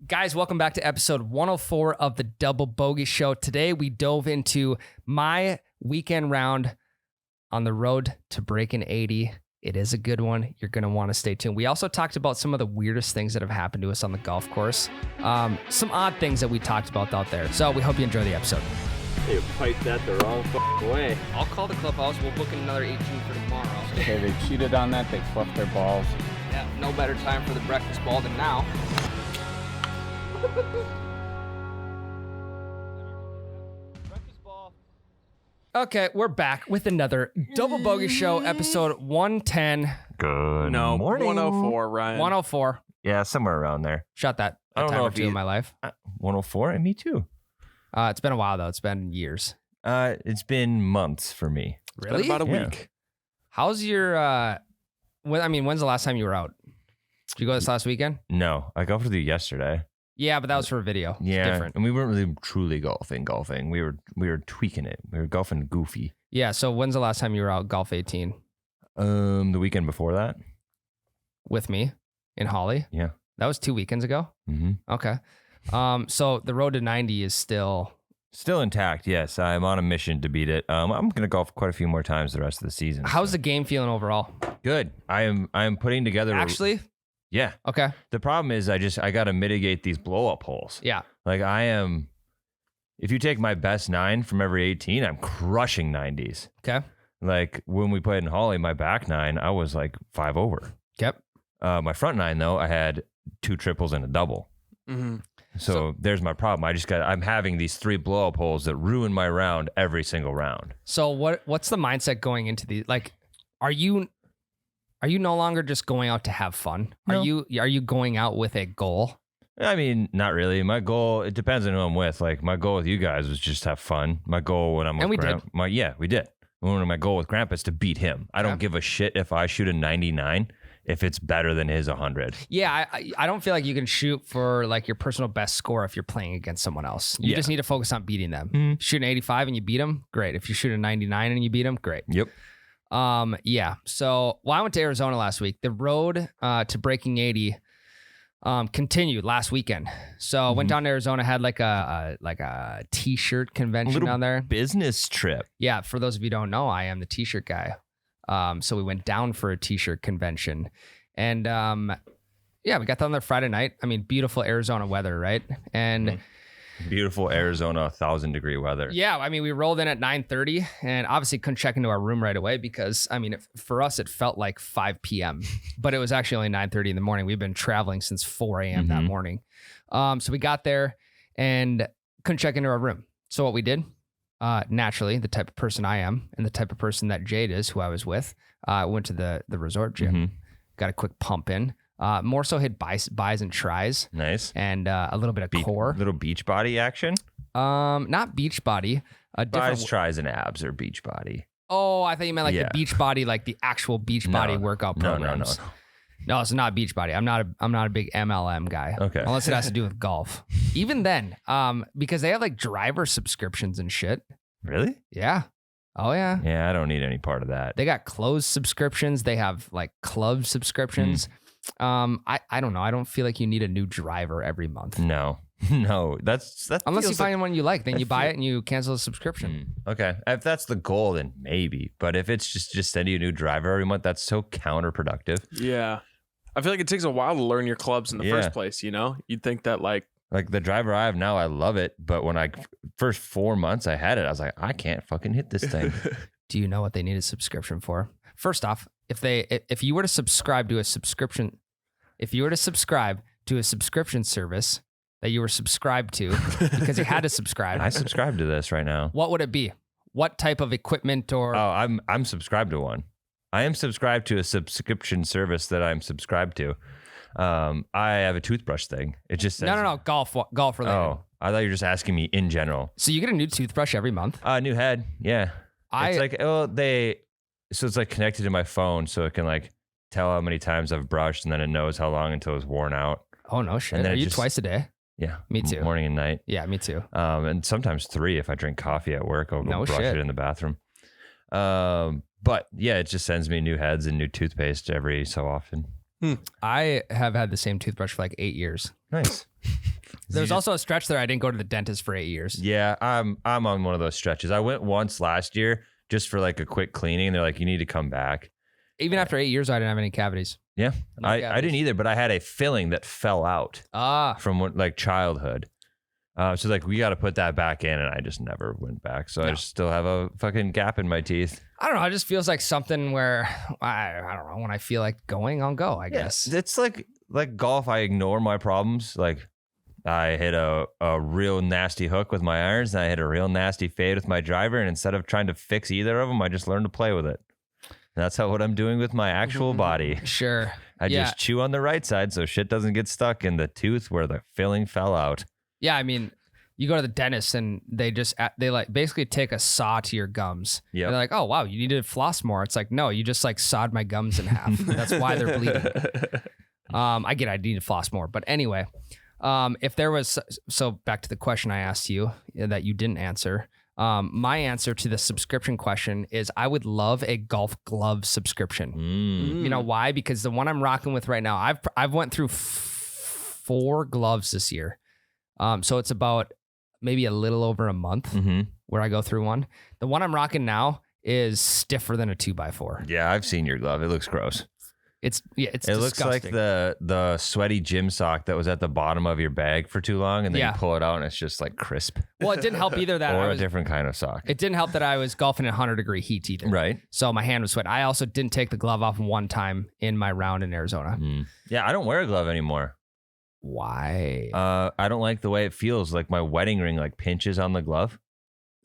Guys, welcome back to episode 104 of the Double Bogey Show. Today, we dove into my weekend round on the road to breaking 80. It is a good one. You're going to want to stay tuned. We also talked about some of the weirdest things that have happened to us on the golf course. Some odd things that we talked about out there. So we hope you enjoy the episode. They piped that the wrong way. I'll call the clubhouse. We'll book in another 18 for tomorrow. Okay, they cheated on that. They fluffed their balls. Yeah, no better time for the breakfast ball than now. Okay, we're back with another Double Bogey Show, episode 110. Good morning. 104, Ryan. 104. Yeah, somewhere around there. Shot that I don't time know or if two in my life. 104, and me too. It's been a while, though. It's been years. It's been months for me. Really? About a Yeah. week. How's your, when's the last time you were out? Did you go this last weekend? No, I golfed with you yesterday. Yeah, but that was for a video. It's Yeah, different. and we weren't really truly golfing. We were tweaking it. We were golfing goofy. Yeah, so when's the last time you were out golf 18? The weekend before that. With me in Holly? Yeah. That was 2 weekends ago? Mm-hmm. Okay. So the road to 90 is still... Still intact. Yes, I'm on a mission to beat it. I'm gonna golf quite a few more times the rest of the season. How's the game feeling overall? Good? I am putting together. Actually? Yeah. Okay. The problem is I got to mitigate these blow up holes. Yeah. Like if you take my best 9 from every 18, I'm crushing 90s. Okay. Like when we played in Holly, my back 9, I was like 5 over. Yep. My front 9 though, I had 2 triples and a double. Mm-hmm. So there's my problem. I'm having these 3 blow up holes that ruin my round every single round. So what's the mindset going into these? Like, are you no longer just going out to have fun? No. Are you going out with a goal? I mean, not really. My goal, it depends on who I'm with. Like my goal with you guys was just have fun. My goal when I'm with we Grandpa, we did. My goal with Grandpa is to beat him. I don't give a shit if I shoot a 99 if it's better than his 100. Yeah, I don't feel like you can shoot for like your personal best score if you're playing against someone else. You just need to focus on beating them. Mm-hmm. Shoot an 85 and you beat them, great. If you shoot a 99 and you beat them, great. Yep. Yeah. So, I went to Arizona last week. The road to breaking 80 continued last weekend. So I went down to Arizona, had like a t-shirt convention down there. Business trip. Yeah. For those of you who don't know, I am the t-shirt guy. So we went down for a t-shirt convention and, yeah, we got down there Friday night. I mean, beautiful Arizona weather, right? And Beautiful Arizona, 1,000-degree weather. yeah, I mean, we rolled in at 9:30 and obviously couldn't check into our room right away because, I mean, for us, it felt like 5 p.m., but it was actually only 9:30 in the morning. We've been traveling since 4 a.m. that morning. So we got there and couldn't check into our room. So what we did, naturally, the type of person I am and the type of person that Jade is, who I was with, went to the resort gym, got a quick pump in. More so hit buys and tries. Nice. And a little bit of core. Little beach body action. Not beach body. A different Buys, tries, and abs are beach body. Oh, I thought you meant like the beach body, like the actual beach body workout programs. No, it's not beach body. I'm not a big MLM guy. Okay. Unless it has to do with golf. Even then, because they have like driver subscriptions and shit. Really? Yeah. Oh yeah. Yeah, I don't need any part of that. They got clothes subscriptions. They have like club subscriptions. I don't know. I don't feel like you need a new driver every month. No, that's unless you find one you like, then you buy it and you cancel the subscription. Okay, if that's the goal, then maybe. But if it's just send you a new driver every month, that's so counterproductive. Yeah. I feel like it takes a while to learn your clubs in the first place, you know? You'd think that like the driver I have now, I love it. But when first 4 months I had it, I was like, I can't fucking hit this thing. Do you know what they need a subscription for? First off, if you were to subscribe to a subscription service that you were subscribed to because you had to subscribe. I subscribe to this right now. What would it be? What type of equipment or? Oh, I'm subscribed to one. I am subscribed to a subscription service that I'm subscribed to. I have a toothbrush thing. It just says No. Golf related. Oh, I thought you were just asking me in general. So you get a new toothbrush every month? New head. Yeah. It's like, so it's like connected to my phone so it can like tell how many times I've brushed and then it knows how long until it's worn out. Oh, no shit. Are you twice a day? Yeah. Me too. Morning and night. Yeah, me too. And sometimes 3 if I drink coffee at work. I'll go brush it in the bathroom. But yeah, it just sends me new heads and new toothpaste every so often. I have had the same toothbrush for like 8 years. Nice. There's also a stretch there. I didn't go to the dentist for 8 years. Yeah, I'm on one of those stretches. I went once last year just for like a quick cleaning. They're like, you need to come back. Even after 8 years, I didn't have any cavities. Yeah, No I cavities. didn't either, but I had a filling that fell out from like childhood. So like we got to put that back in, and I just never went back. So I just still have a fucking gap in my teeth. I don't know. It just feels like something where I don't know. When I feel like going, I'll go. I guess. It's like golf. I ignore my problems. Like I hit a real nasty hook with my irons, and I hit a real nasty fade with my driver. And instead of trying to fix either of them, I just learned to play with it. And that's what I'm doing with my actual body. Sure. I just chew on the right side so shit doesn't get stuck in the tooth where the filling fell out. Yeah, I mean, you go to the dentist and they like basically take a saw to your gums. Yeah. They're like, oh wow, you need to floss more. It's like, no, you just like sawed my gums in half. That's why they're bleeding. I get I need to floss more, but anyway, if there was back to the question I asked you that you didn't answer. My answer to the subscription question is I would love a golf glove subscription. You know why? Because the one I'm rocking with right now, I've went through 4 gloves this year. So it's about maybe a little over a month where I go through one. The one I'm rocking now is stiffer than a 2x4. Yeah, I've seen your glove. It looks gross. It disgusting. Looks like the sweaty gym sock that was at the bottom of your bag for too long, and then you pull it out and it's just like crisp. Well, it didn't help either that or a different kind of sock. It didn't help that I was golfing in 100-degree heat either. Right. So my hand was sweating. I also didn't take the glove off one time in my round in Arizona. Yeah, I don't wear a glove anymore. Why? I don't like the way it feels. Like my wedding ring like pinches on the glove.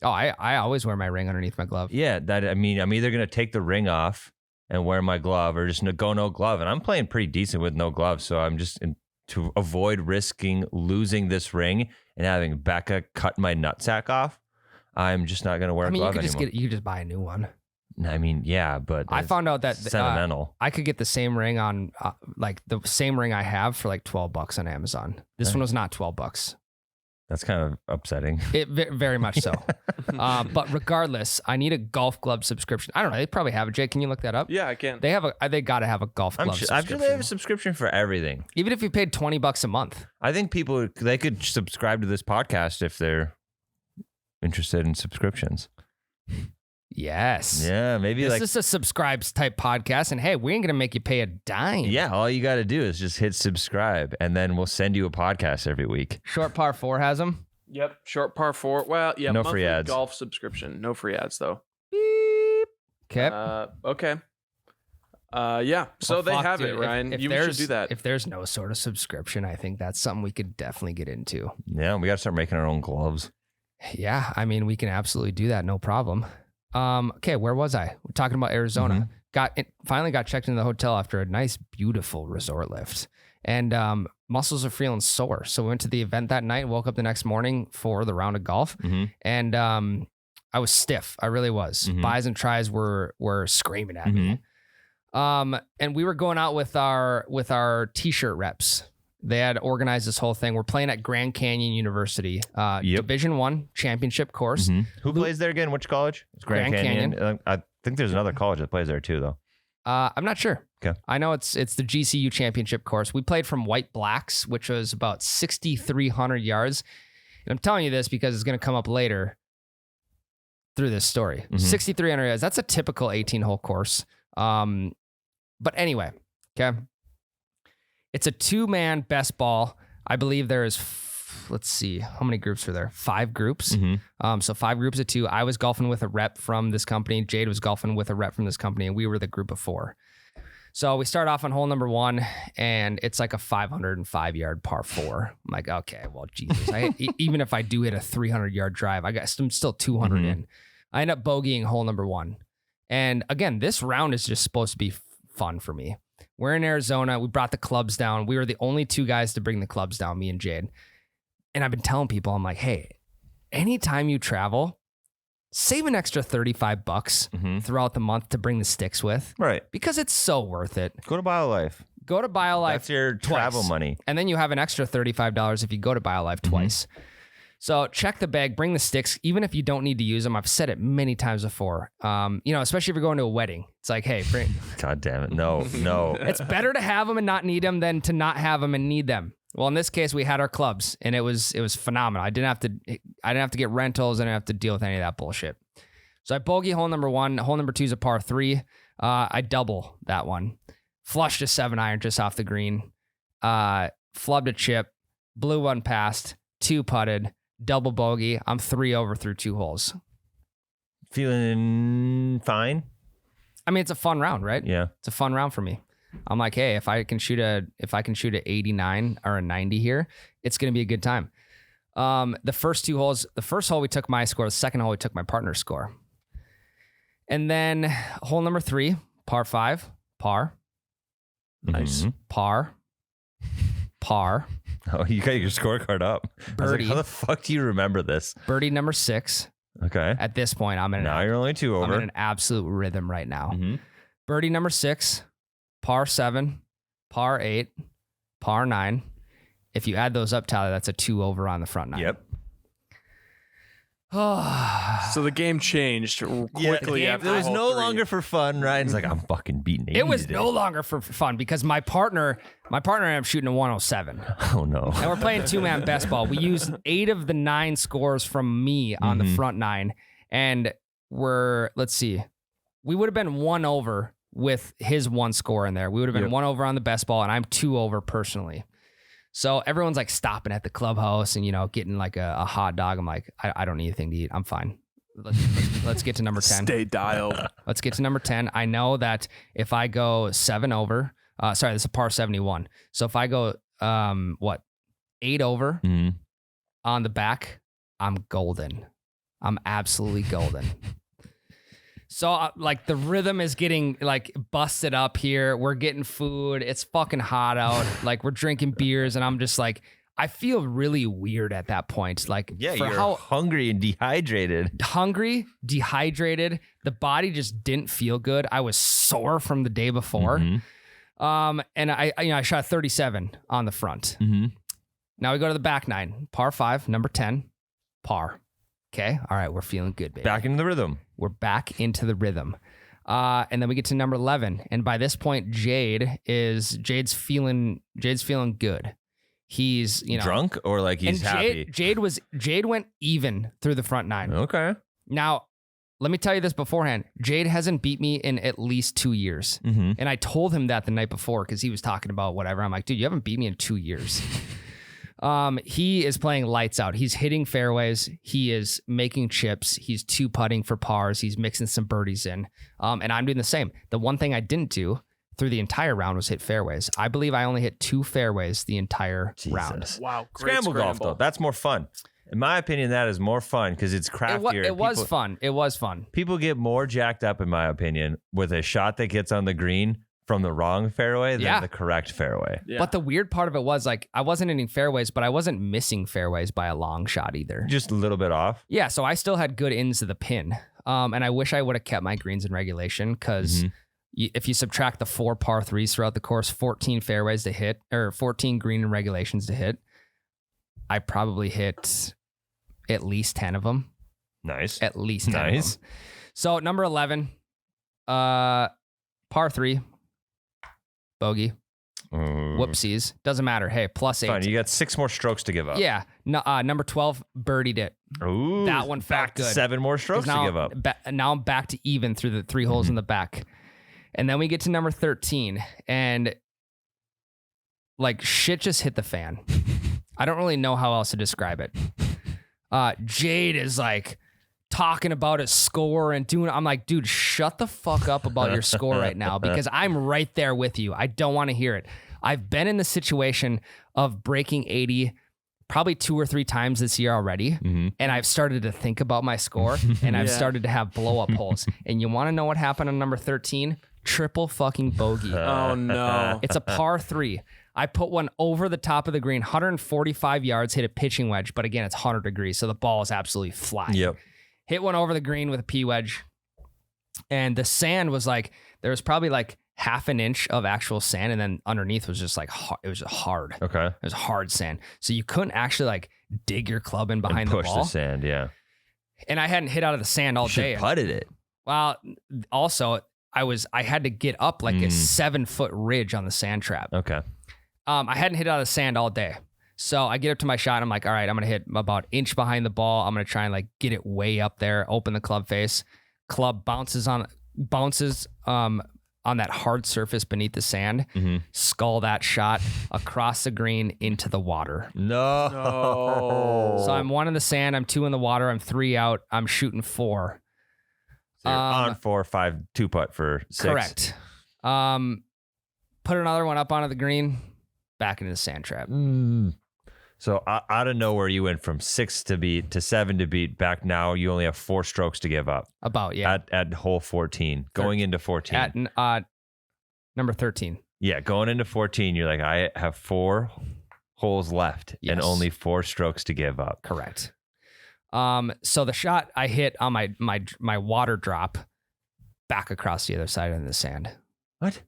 Oh, I always wear my ring underneath my glove. Yeah, I'm either gonna take the ring off and wear my glove, or just go no glove. And I'm playing pretty decent with no glove, so I'm just to avoid risking losing this ring and having Becca cut my nutsack off. I'm just not gonna wear a glove anymore. You could just buy a new one. I mean, yeah, but I found out that sentimental. I could get the same ring on like the same ring I have for like $12 on Amazon. This one was not $12. That's kind of upsetting. It very much so. But regardless, I need a golf glove subscription. I don't know. They probably have it. Jake, can you look that up? Yeah, I can. They got to have a golf glove subscription. I'm sure they have a subscription for everything. Even if you paid $20 a month. I think they could subscribe to this podcast if they're interested in subscriptions. Yes. Yeah, maybe this is a subscribes type podcast, and hey, we ain't gonna make you pay a dime. Yeah, all you got to do is just hit subscribe, and then we'll send you a podcast every week. Short Par 4 has them. Yep, short par 4. Well, yeah, no monthly free ads. Golf subscription, no free ads though. Beep. Okay. Yeah. So Well, they fuck, have dude. it, Ryan. If You should do that. If there's no sort of subscription, I think that's something we could definitely get into. Yeah, we got to start making our own gloves. Yeah, I mean, we can absolutely do that, no problem. Okay, where was I? We're talking about Arizona. Finally got checked into the hotel after a nice, beautiful resort lift. And muscles are feeling sore. So we went to the event that night, woke up the next morning for the round of golf. And I was stiff. I really was. Buys and tries were screaming at me. And we were going out with our t-shirt reps. They had organized this whole thing. We're playing at Grand Canyon University, Division I championship course. Who plays there again? Which college? It's Grand Canyon. I think there's another college that plays there too, though. I'm not sure. Okay. I know it's the GCU championship course. We played from White Blacks, which was about 6,300 yards. And I'm telling you this because it's going to come up later through this story. 6,300 yards. That's a typical 18-hole course. But anyway, okay. It's a 2-man best ball. I believe there is, let's see, how many groups were there? 5 groups. So 5 groups of 2. I was golfing with a rep from this company. Jade was golfing with a rep from this company, and we were the group of 4. So we start off on hole number 1, and it's like a 505-yard par 4. I'm like, okay, well, Jesus. Even if I do hit a 300-yard drive, I'm still 200 in. I end up bogeying hole number 1. And again, this round is just supposed to be fun for me. We're in Arizona. We brought the clubs down. We were the only 2 guys to bring the clubs down, me and Jade. And I've been telling people, I'm like, hey, anytime you travel, save an extra $35 throughout the month to bring the sticks with. Right. Because it's so worth it. Go to BioLife. Go to BioLife. That's your travel twice. money. And then you have an extra $35 if you go to BioLife twice. So check the bag, bring the sticks, even if you don't need to use them. I've said it many times before. Especially if you're going to a wedding. It's like, hey, bring. God damn it. No. It's better to have them and not need them than to not have them and need them. Well, in this case, we had our clubs, and it was phenomenal. I didn't have to get rentals. I didn't have to deal with any of that bullshit. So I bogey hole number 1. Hole number 2 is a par 3. I double that one. Flushed a 7-iron just off the green. Flubbed a chip. Blew one past. 2 putted. Double bogey. I'm 3 over through 2 holes. Feeling fine? I mean, it's a fun round, right? Yeah. It's a fun round for me. I'm like, hey, if I can shoot a 89 or a 90 here, it's going to be a good time. The first 2 holes, the first hole we took my score. The second hole we took my partner's score. And then hole number 3, par 5, par. Nice. Par. Oh, you got your scorecard up. I was like, Birdie. how the fuck do you remember this? Birdie number 6. Okay. At this point, Now you're only 2 over. I'm in an absolute rhythm right now. Mhm. Birdie number 6, par 7, par 8, par 9. If you add those up, Tyler, that's a 2 over on the front 9. Yep. So the game changed quickly after It was hole no 3. longer for fun, right? It's like, I'm fucking beating 80 It was today. no longer for fun because my partner and I'm shooting a 107. Oh, no. And we're playing 2-man best ball. We used 8 of the 9 scores from me on the front 9. And let's see, we would have been 1 over with his 1 score in there. We would have been 1 over on the best ball, and I'm 2 over personally. So everyone's like stopping at the clubhouse and, getting like a hot dog. I'm like, I don't need anything to eat. I'm fine. Let's get to number 10. Stay dialed. Let's get to number 10. I know that if I go 7 over, this is a par 71. So if I go, 8 over on the back, I'm golden. I'm absolutely golden. So the rhythm is getting busted up here. We're getting food. It's fucking hot out. We're drinking beers and I'm just I feel really weird at that point. Yeah, for you're how hungry and dehydrated. hungry, dehydrated, the body just didn't feel good. I was sore from the day before. And I shot 37 on the front. Now we go to the back 9, par 5, number 10, par. Okay. All right. We're feeling good, baby. Back into the rhythm. We're back into the rhythm. And then we get to number 11. And by this point, Jade's feeling good. He's, drunk or he's happy? Jade went even through the front 9. Okay. Now, let me tell you this beforehand. Jade hasn't beat me in at least 2 years. And I told him that the night before because he was talking about whatever. I'm like, dude, you haven't beat me in 2 years. He is playing lights out. He's hitting fairways. He is making chips. He's 2-putting for pars. He's mixing some birdies in. And I'm doing the same. The one thing I didn't do through the entire round was hit fairways. I believe I only hit 2 fairways the entire round. Wow. Great Scramble golf, though. That's more fun. In my opinion, that is more fun because it's craftier. It was fun. It was fun. People get more jacked up, in my opinion, with a shot that gets on the green from the wrong fairway than the correct fairway. Yeah. But the weird part of it was I wasn't hitting fairways, but I wasn't missing fairways by a long shot either. Just a little bit off. Yeah, so I still had good ins to the pin. And I wish I would have kept my greens in regulation because if you subtract the 4 par 3s throughout the course, 14 fairways to hit, or 14 green and regulations to hit, I probably hit at least 10 of them. Nice. At least 10 of them. So number 11, par 3, bogey. Whoopsies. Doesn't matter. Hey, +8. Fine. You got 6 more strokes to give up. Yeah. No, number 12, birdied it. Ooh. That one felt back to good. 7 more strokes to give up. Now I'm back to even through the 3 holes in the back. And then we get to number 13 and shit just hit the fan. I don't really know how else to describe it. Jade is talking about his score and I'm like, dude, shut the fuck up about your score right now because I'm right there with you. I don't want to hear it. I've been in the situation of breaking 80 probably 2 or 3 times this year already. And I've started to think about my score and I've started to have blow up holes. And you want to know what happened on number 13? Triple fucking bogey. Oh no. It's a par 3. I put one over the top of the green, 145 yards, hit a pitching wedge, but again, it's 100 degrees, so the ball is absolutely flying. Yep. Hit one over the green with a P wedge, and the sand was there was probably half an inch of actual sand, and then underneath was just it was just hard. Okay. It was hard sand, so you couldn't actually dig your club in behind and the push ball. the sand, yeah. And I hadn't hit out of the sand all You day. putted it. Well, also I had to get up a 7-foot ridge on the sand trap. Okay. I hadn't hit out of the sand all day. So I get up to my shot. I'm like, all right, I'm going to hit about inch behind the ball. I'm going to try and like get it way up there, open the club face. Club bounces on that hard surface beneath the sand. Skull that shot across the green into the water. No. So I'm 1 in the sand. I'm 2 in the water. I'm 3 out. I'm shooting 4. So you're on 4, 5, 2 putt for 6. Correct. Put another one up onto the green, back into the sand trap. So out of nowhere, you went from 6 to beat to 7 to beat. Back now, you only have 4 strokes to give up. About, yeah. At hole 14, going into 14. At number 13. Yeah, going into 14, you're like, I have 4 holes left and only 4 strokes to give up. Correct. So the shot I hit on my water drop back across the other side of the sand. What?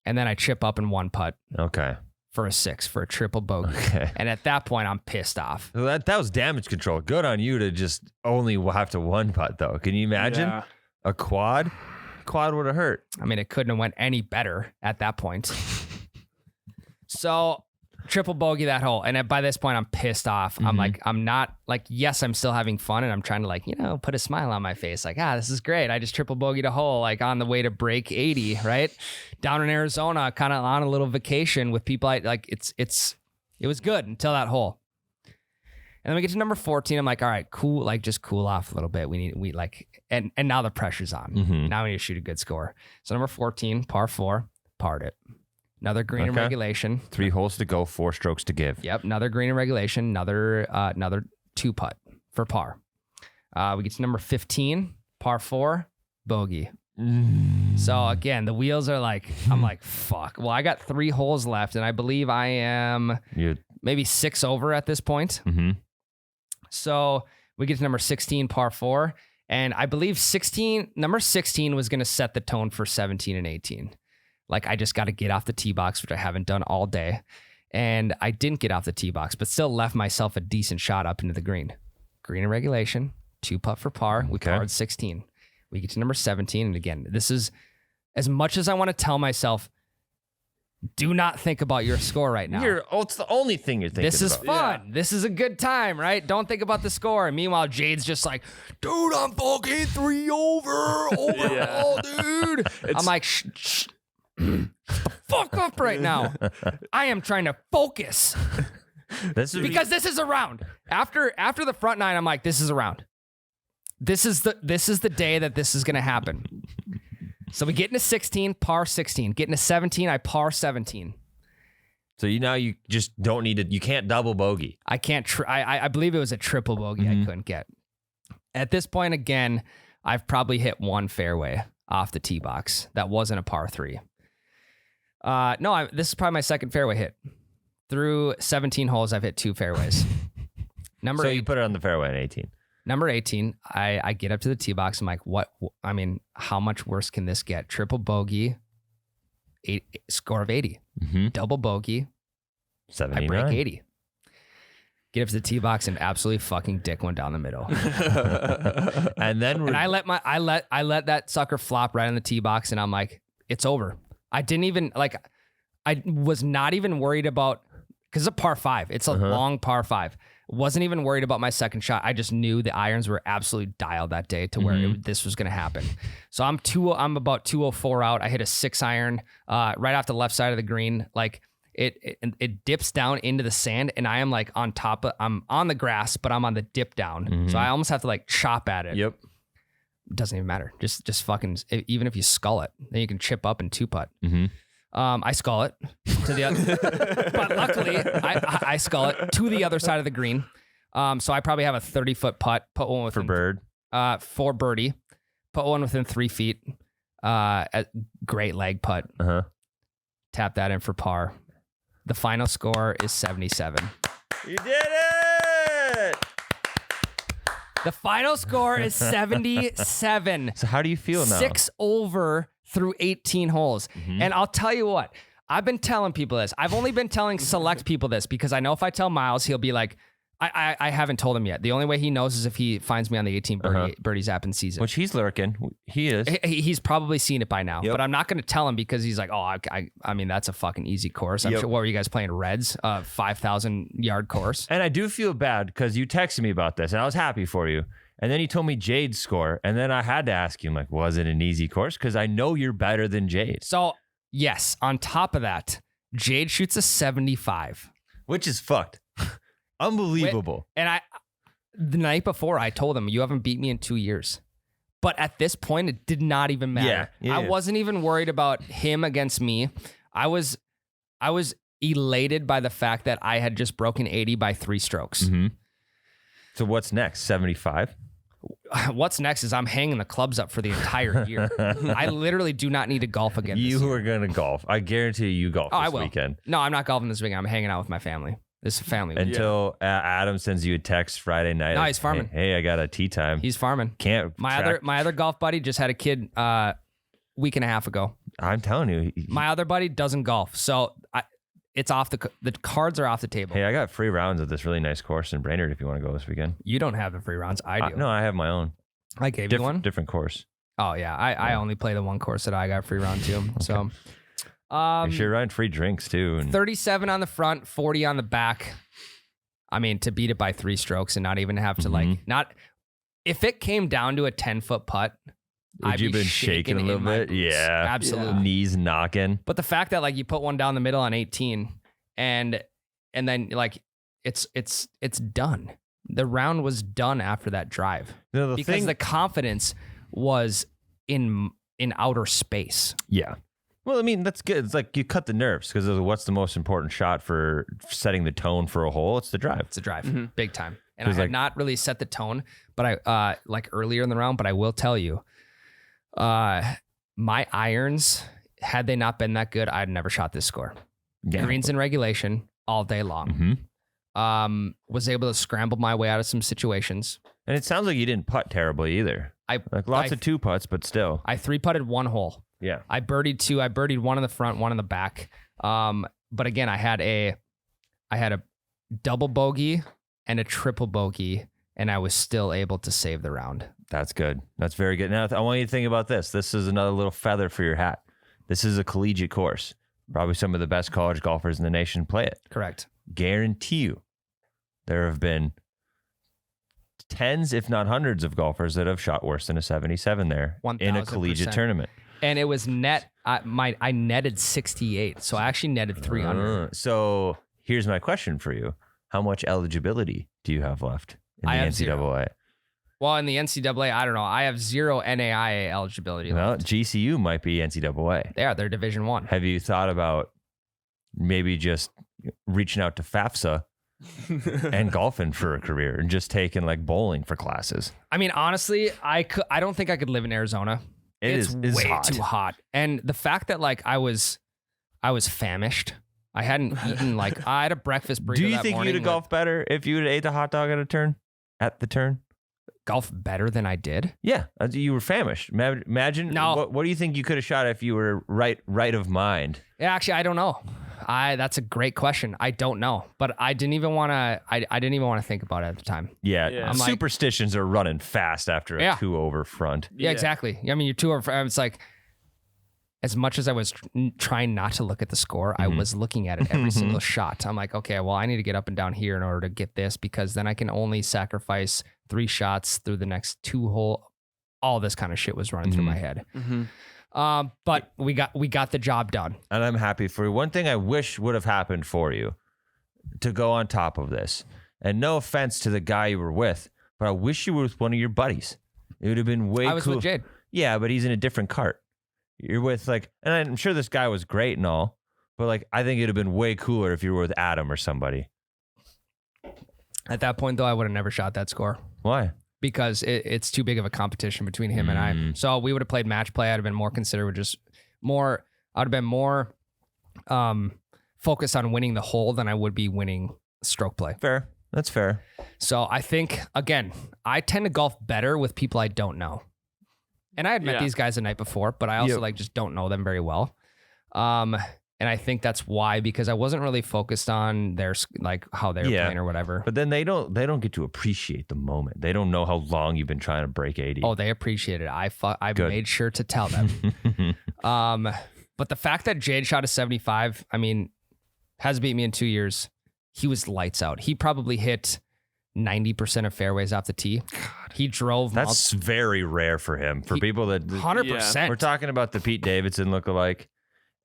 And then I chip up in 1 putt. Okay. For a 6, for a triple bogey. Okay. And at that point, I'm pissed off. So that was damage control. Good on you to just only have to 1 putt, though. Can you imagine a quad? Quad would have hurt. I mean, it couldn't have went any better at that point. So triple bogey that hole. And by this point, I'm pissed off. I'm like, I'm not like, yes, I'm still having fun. And I'm trying to like, put a smile on my face. Like, this is great. I just triple bogeyed a hole like on the way to break 80, right? Down in Arizona, kind of on a little vacation with people. It was good until that hole. And then we get to number 14. I'm like, all right, cool. Like just cool off a little bit. And now the pressure's on. Now we need to shoot a good score. So number 14, par 4, parred it. Another green in regulation. 3 holes to go, 4 strokes to give. Yep, another green in regulation, another 2 putt for par. We get to number 15, par 4, bogey. So again, the wheels are like, I'm like, fuck. Well, I got 3 holes left, and I believe I am maybe 6 over at this point. So we get to number 16, par 4, and I believe number 16 was going to set the tone for 17 and 18. Like, I just got to get off the tee box, which I haven't done all day. And I didn't get off the tee box, but still left myself a decent shot up into the green. Green in regulation, 2 putt for par. We parred 16. We get to number 17. And again, this is as much as I want to tell myself, do not think about your score right now. It's the only thing you're thinking about. This is fun. Yeah. This is a good time, right? Don't think about the score. And meanwhile, Jade's just like, dude, I'm fucking 3 over. Overall, dude. I'm like, shh. Fuck up right now. I am trying to focus. Because this is a round. After the front 9, I'm like, this is a round. This is the day that this is gonna happen. So we get into 16, par 16. Get into 17, I par 17. So you just don't need it. You can't double bogey. I can't. I believe it was a triple bogey I couldn't get. At this point, again, I've probably hit 1 fairway off the tee box. That wasn't a par 3. This is probably my 2nd fairway hit. Through 17 holes, I've hit 2 fairways. So you put it on the fairway in 18. Number 18, I get up to the tee box. I'm like, what? I mean, how much worse can this get? Triple bogey, score of 80. Double bogey, 79. I break 80. Get up to the tee box and absolutely fucking dick one down the middle. and I let that sucker flop right on the tee box, and I'm like, it's over. I didn't even I was not even worried about, because it's a par 5. It's a long par 5. Wasn't even worried about my 2nd shot. I just knew the irons were absolutely dialed that day to where this was going to happen. So I'm about 204 out. I hit a 6 iron right off the left side of the green. Like it dips down into the sand, and I am like I'm on the grass, but I'm on the dip down. So I almost have to like chop at it. Yep. It doesn't even matter. Just fucking, even if you skull it, then you can chip up and 2 putt. I skull it to the other, but luckily I skull it to the other side of the green. So I probably have a 30-foot putt. Put one within, for birdie. Put one within 3 feet. A great leg putt. Tap that in for par. The final score is 77. You did it! The final score is 77. So how do you feel now? 6 over through 18 holes. And I'll tell you what, I've been telling people this. I've only been telling select people this because I know if I tell Miles, he'll be like, I haven't told him yet. The only way he knows is if he finds me on the 18 Birdies app and sees it. Which he's lurking. He is. He's probably seen it by now, but I'm not going to tell him because he's like, oh, I mean, that's a fucking easy course. I'm sure. What were you guys playing? Reds, 5,000 yard course. And I do feel bad because you texted me about this and I was happy for you. And then you told me Jade's score. And then I had to ask you, I'm like, was it an easy course? Because I know you're better than Jade. So yes, on top of that, Jade shoots a 75. Which is fucked. Unbelievable. And the night before, I told him, you haven't beat me in 2 years. But at this point, it did not even matter. Yeah. I wasn't even worried about him against me. I was elated by the fact that I had just broken 80 by 3 strokes. Mm-hmm. So what's next? 75? What's next is I'm hanging the clubs up for the entire year. I literally do not need to golf again. You are going to golf. I guarantee you golf this weekend. No, I'm not golfing this weekend. I'm hanging out with my family. This is family weekend. Until Adam sends you a text Friday night. No, like, he's farming. Hey, I got a tee time. He's farming. My other golf buddy just had a kid week and a half ago. I'm telling you. My other buddy doesn't golf, so it's off the cards are off the table. Hey, I got free rounds of this really nice course in Brainerd if you want to go this weekend. You don't have the free rounds. I do. No, I have my own. I gave you one. Different course. Oh yeah, I only play the one course that I got free round to. Okay. So, you should run free drinks too. 37 on the front, 40 on the back. I mean, to beat it by 3 strokes and not even have to if it came down to a 10-foot putt, Would you been shaking a little bit? Yeah. Absolutely. Yeah. Knees knocking. But the fact that you put one down the middle on 18 and then it's done. The round was done after that drive. No, because the confidence was in outer space. Yeah. Well, I mean, that's good. It's like you cut the nerves because what's the most important shot for setting the tone for a hole? It's the drive. It's a drive, big time. And I had not really set the tone, but I earlier in the round. But I will tell you, my irons, had they not been that good, I'd never shot this score. Yeah. Greens in regulation all day long. Mm-hmm. Was able to scramble my way out of some situations. And it sounds like you didn't putt terribly either. Lots of 2 putts, but still. I 3-putted 1 hole. Yeah. I birdied 2. I birdied 1 in the front, 1 in the back. But again, I had a double bogey and a triple bogey, and I was still able to save the round. That's good. That's very good. Now, I want you to think about this. This is another little feather for your hat. This is a collegiate course. Probably some of the best college golfers in the nation play it. Correct. Guarantee you there have been tens, if not hundreds of golfers that have shot worse than a 77 there 1,000%. In a collegiate tournament. And it was net. I netted 68, so I actually netted 300. So here's my question for you: how much eligibility do you have left in the NCAA? 0. Well, in the NCAA, I don't know. I have 0 NAIA eligibility left. GCU might be NCAA. They're Division I. Have you thought about maybe just reaching out to FAFSA and golfing for a career and just taking bowling for classes? I mean, honestly, I don't think I could live in Arizona. It's way hot. Too hot. And the fact that I was famished. I hadn't eaten I had a breakfast burrito. Do you that think morning you'd have golfed better if you would have ate the hot dog at the turn? Golf better than I did? Yeah, you were famished. Imagine. No. What do you think you could have shot if you were right of mind? Yeah, actually, I don't know. That's a great question. I don't know, but I didn't even want to. I didn't even want to think about it at the time. Yeah. Superstitions are running fast after a 2-over front. Yeah, exactly. I mean, you're 2-over. It's as much as I was trying not to look at the score, I was looking at it every single shot. I'm like, okay, well, I need to get up and down here in order to get this because then I can only sacrifice 3 shots through the next 2 hole. All this kind of shit was running through my head. But we got the job done. And I'm happy for you. One thing I wish would have happened for you to go on top of this, and no offense to the guy you were with, but I wish you were with one of your buddies. It would have been way cool. I was with Jade. Yeah, but he's in a different cart. You're with and I'm sure this guy was great and all, but I think it'd have been way cooler if you were with Adam or somebody. At that point, though, I would have never shot that score. Why? Because it's too big of a competition between him and I. So we would have played match play. I'd have been more considerate, I would have been more focused on winning the hole than I would be winning stroke play. Fair. That's fair. So I think, again, I tend to golf better with people I don't know. And I had met these guys the night before, but I also just don't know them very well. And I think that's why, because I wasn't really focused on their like how they're playing or whatever. But then they don't get to appreciate the moment. They don't know how long you've been trying to break 80. Oh, they appreciate it. I made sure to tell them. But the fact that Jade shot a 75, I mean, has beat me in 2 years. He was lights out. He probably hit 90% of fairways off the tee. God, he drove. That's very rare for him. For people that 100%. We're talking about the Pete Davidson lookalike,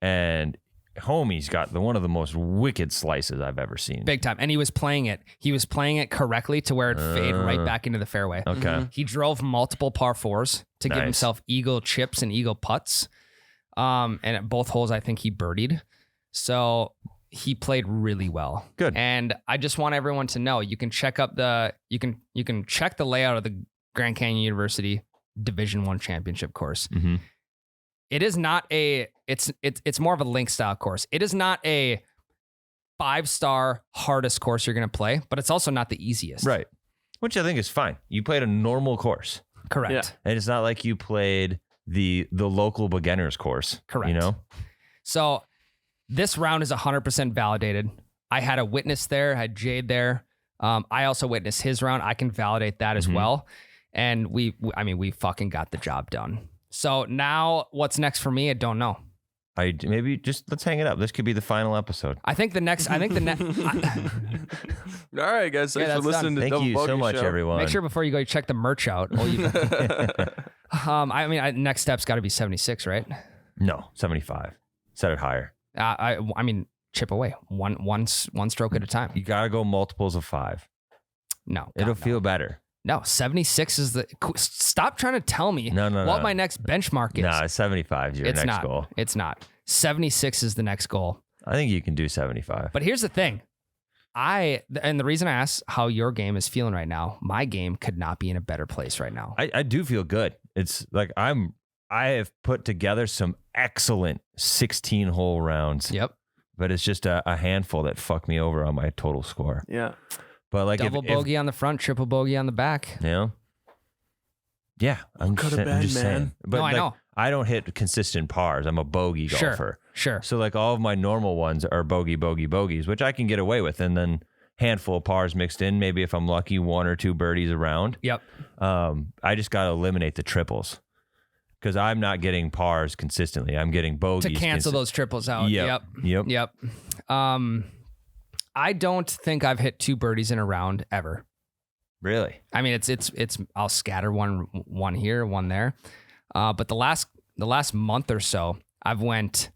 and homie's got one of the most wicked slices I've ever seen. Big time. And he was playing it. He was playing it correctly to where it fade right back into the fairway. Okay. He drove multiple par fours to give himself eagle chips and eagle putts. And at both holes, I think he birdied. So he played really well. Good. And I just want everyone to know, you can check up you can check the layout of the Grand Canyon University Division I championship course. Mm-hmm. It is not it's more of a link style course. It is not a 5-star hardest course you're going to play, but it's also not the easiest. Right. Which I think is fine. You played a normal course. Correct. Yeah. And it's not like you played the local beginners course. Correct. You know? So this round is 100% validated. I had a witness there, I had Jade there. I also witnessed his round. I can validate that as well. And we fucking got the job done. So now what's next for me? I don't know. Maybe just let's hang it up. This could be the final episode. I think the next. All right, guys. Thanks for listening to Thank Double you Bogey so much, Show. everyone. Make sure before you go, you check the merch out. Next step's got to be 76, right? No, 75. Set it higher. I mean, chip away one stroke at a time. You gotta go multiples of 5. No, It'll feel better. No, 76 is the. Stop trying to tell me what my next benchmark is. No, 75 is your next goal. It's not. 76 is the next goal. I think you can do 75. But here's the thing. And the reason I asked how your game is feeling right now, my game could not be in a better place right now. I do feel good. It's like I have put together some excellent 16-hole rounds. Yep. But it's just a handful that fuck me over on my total score. Yeah. But like double bogey on the front, triple bogey on the back. You know? Yeah. I'm just saying. But I know. I don't hit consistent pars. I'm a bogey golfer. Sure. So like all of my normal ones are bogeys, which I can get away with. And then handful of pars mixed in. Maybe if I'm lucky, 1 or 2 birdies around. Yep. I just got to eliminate the triples. Because I'm not getting pars consistently. I'm getting bogeys. To cancel those triples out. Yep. I don't think I've hit 2 birdies in a round ever. Really? I mean, it's I'll scatter one here, one there. But the last month or so, I've went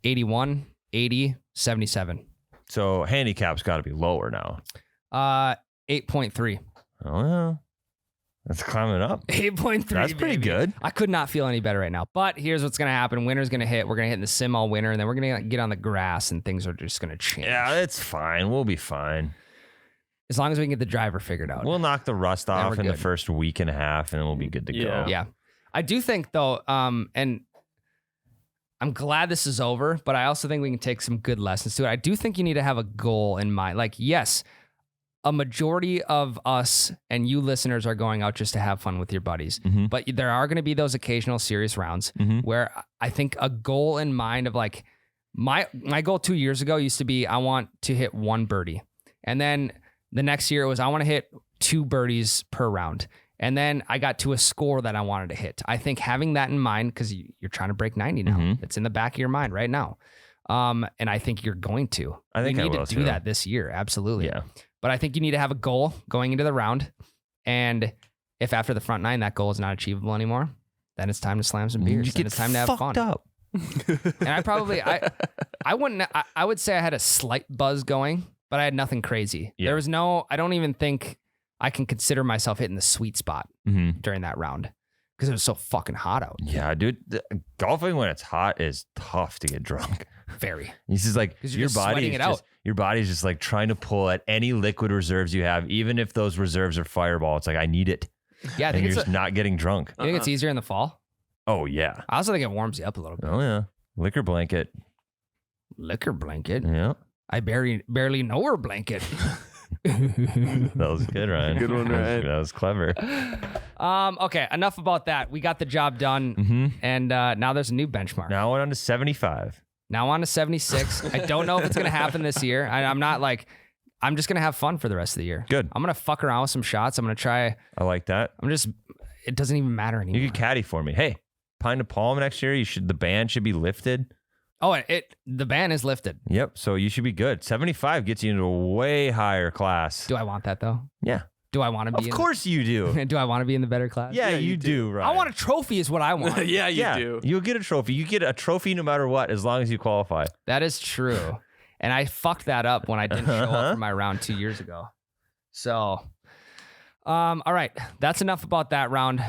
81, 80, 77. So handicap's got to be lower now. 8.3. Oh, yeah. That's climbing up. 8.3. That's pretty good. I could not feel any better right now. But here's what's going to happen. Winter's going to hit. We're going to hit in the sim all winter, and then we're going to get on the grass, and things are just going to change. Yeah, it's fine. We'll be fine. As long as we can get the driver figured out. We'll knock the rust off in the first week and a half, and then we'll be good to go. Yeah. I do think, though, and I'm glad this is over, but I also think we can take some good lessons to it. I do think you need to have a goal in mind. Like, yes, a majority of us and you listeners are going out just to have fun with your buddies. Mm-hmm. But there are going to be those occasional serious rounds where I think a goal in mind of like my goal 2 years ago used to be, I want to hit 1 birdie. And then the next year it was, I want to hit 2 birdies per round. And then I got to a score that I wanted to hit. I think having that in mind, because you're trying to break 90 now, it's in the back of your mind right now. And I think you're going to. I think you need I will to do too. that this year. Absolutely. Yeah. But I think you need to have a goal going into the round. And if after the front 9, that goal is not achievable anymore, then it's time to slam some beers. Then it's time to have fun. Up. And I would say I had a slight buzz going, but I had nothing crazy. Yeah. There was I don't even think I can consider myself hitting the sweet spot during that round because it was so fucking hot out. Yeah, dude. Golfing when it's hot is tough to get drunk. Very. It's just like your body is your body's just like trying to pull at any liquid reserves you have, even if those reserves are Fireball. It's like, I need it. Yeah, I think you're just not getting drunk. You think it's easier in the fall? Oh yeah. I also think it warms you up a little bit. Oh yeah. Liquor blanket. Yeah. I barely know her blanket. That was good, Ryan. Good one, Ryan. That was clever. Okay, enough about that. We got the job done, and now there's a new benchmark. Now we're on to 75. Now on to 76. I don't know if it's going to happen this year. I'm just going to have fun for the rest of the year. Good. I'm going to fuck around with some shots. I'm going to try. I like that. It doesn't even matter anymore. You could caddy for me. Hey, Pine to Palm next year. The band should be lifted. Oh, the ban is lifted. Yep. So you should be good. 75 gets you into a way higher class. Do I want that though? Yeah. Do I want to be? Of course you do. Do I want to be in the better class? Yeah, you do. Right. I want a trophy. Is what I want. Yeah, you do. You'll get a trophy. You get a trophy no matter what, as long as you qualify. That is true. And I fucked that up when I didn't show up for my round 2 years ago. So, all right, that's enough about that round.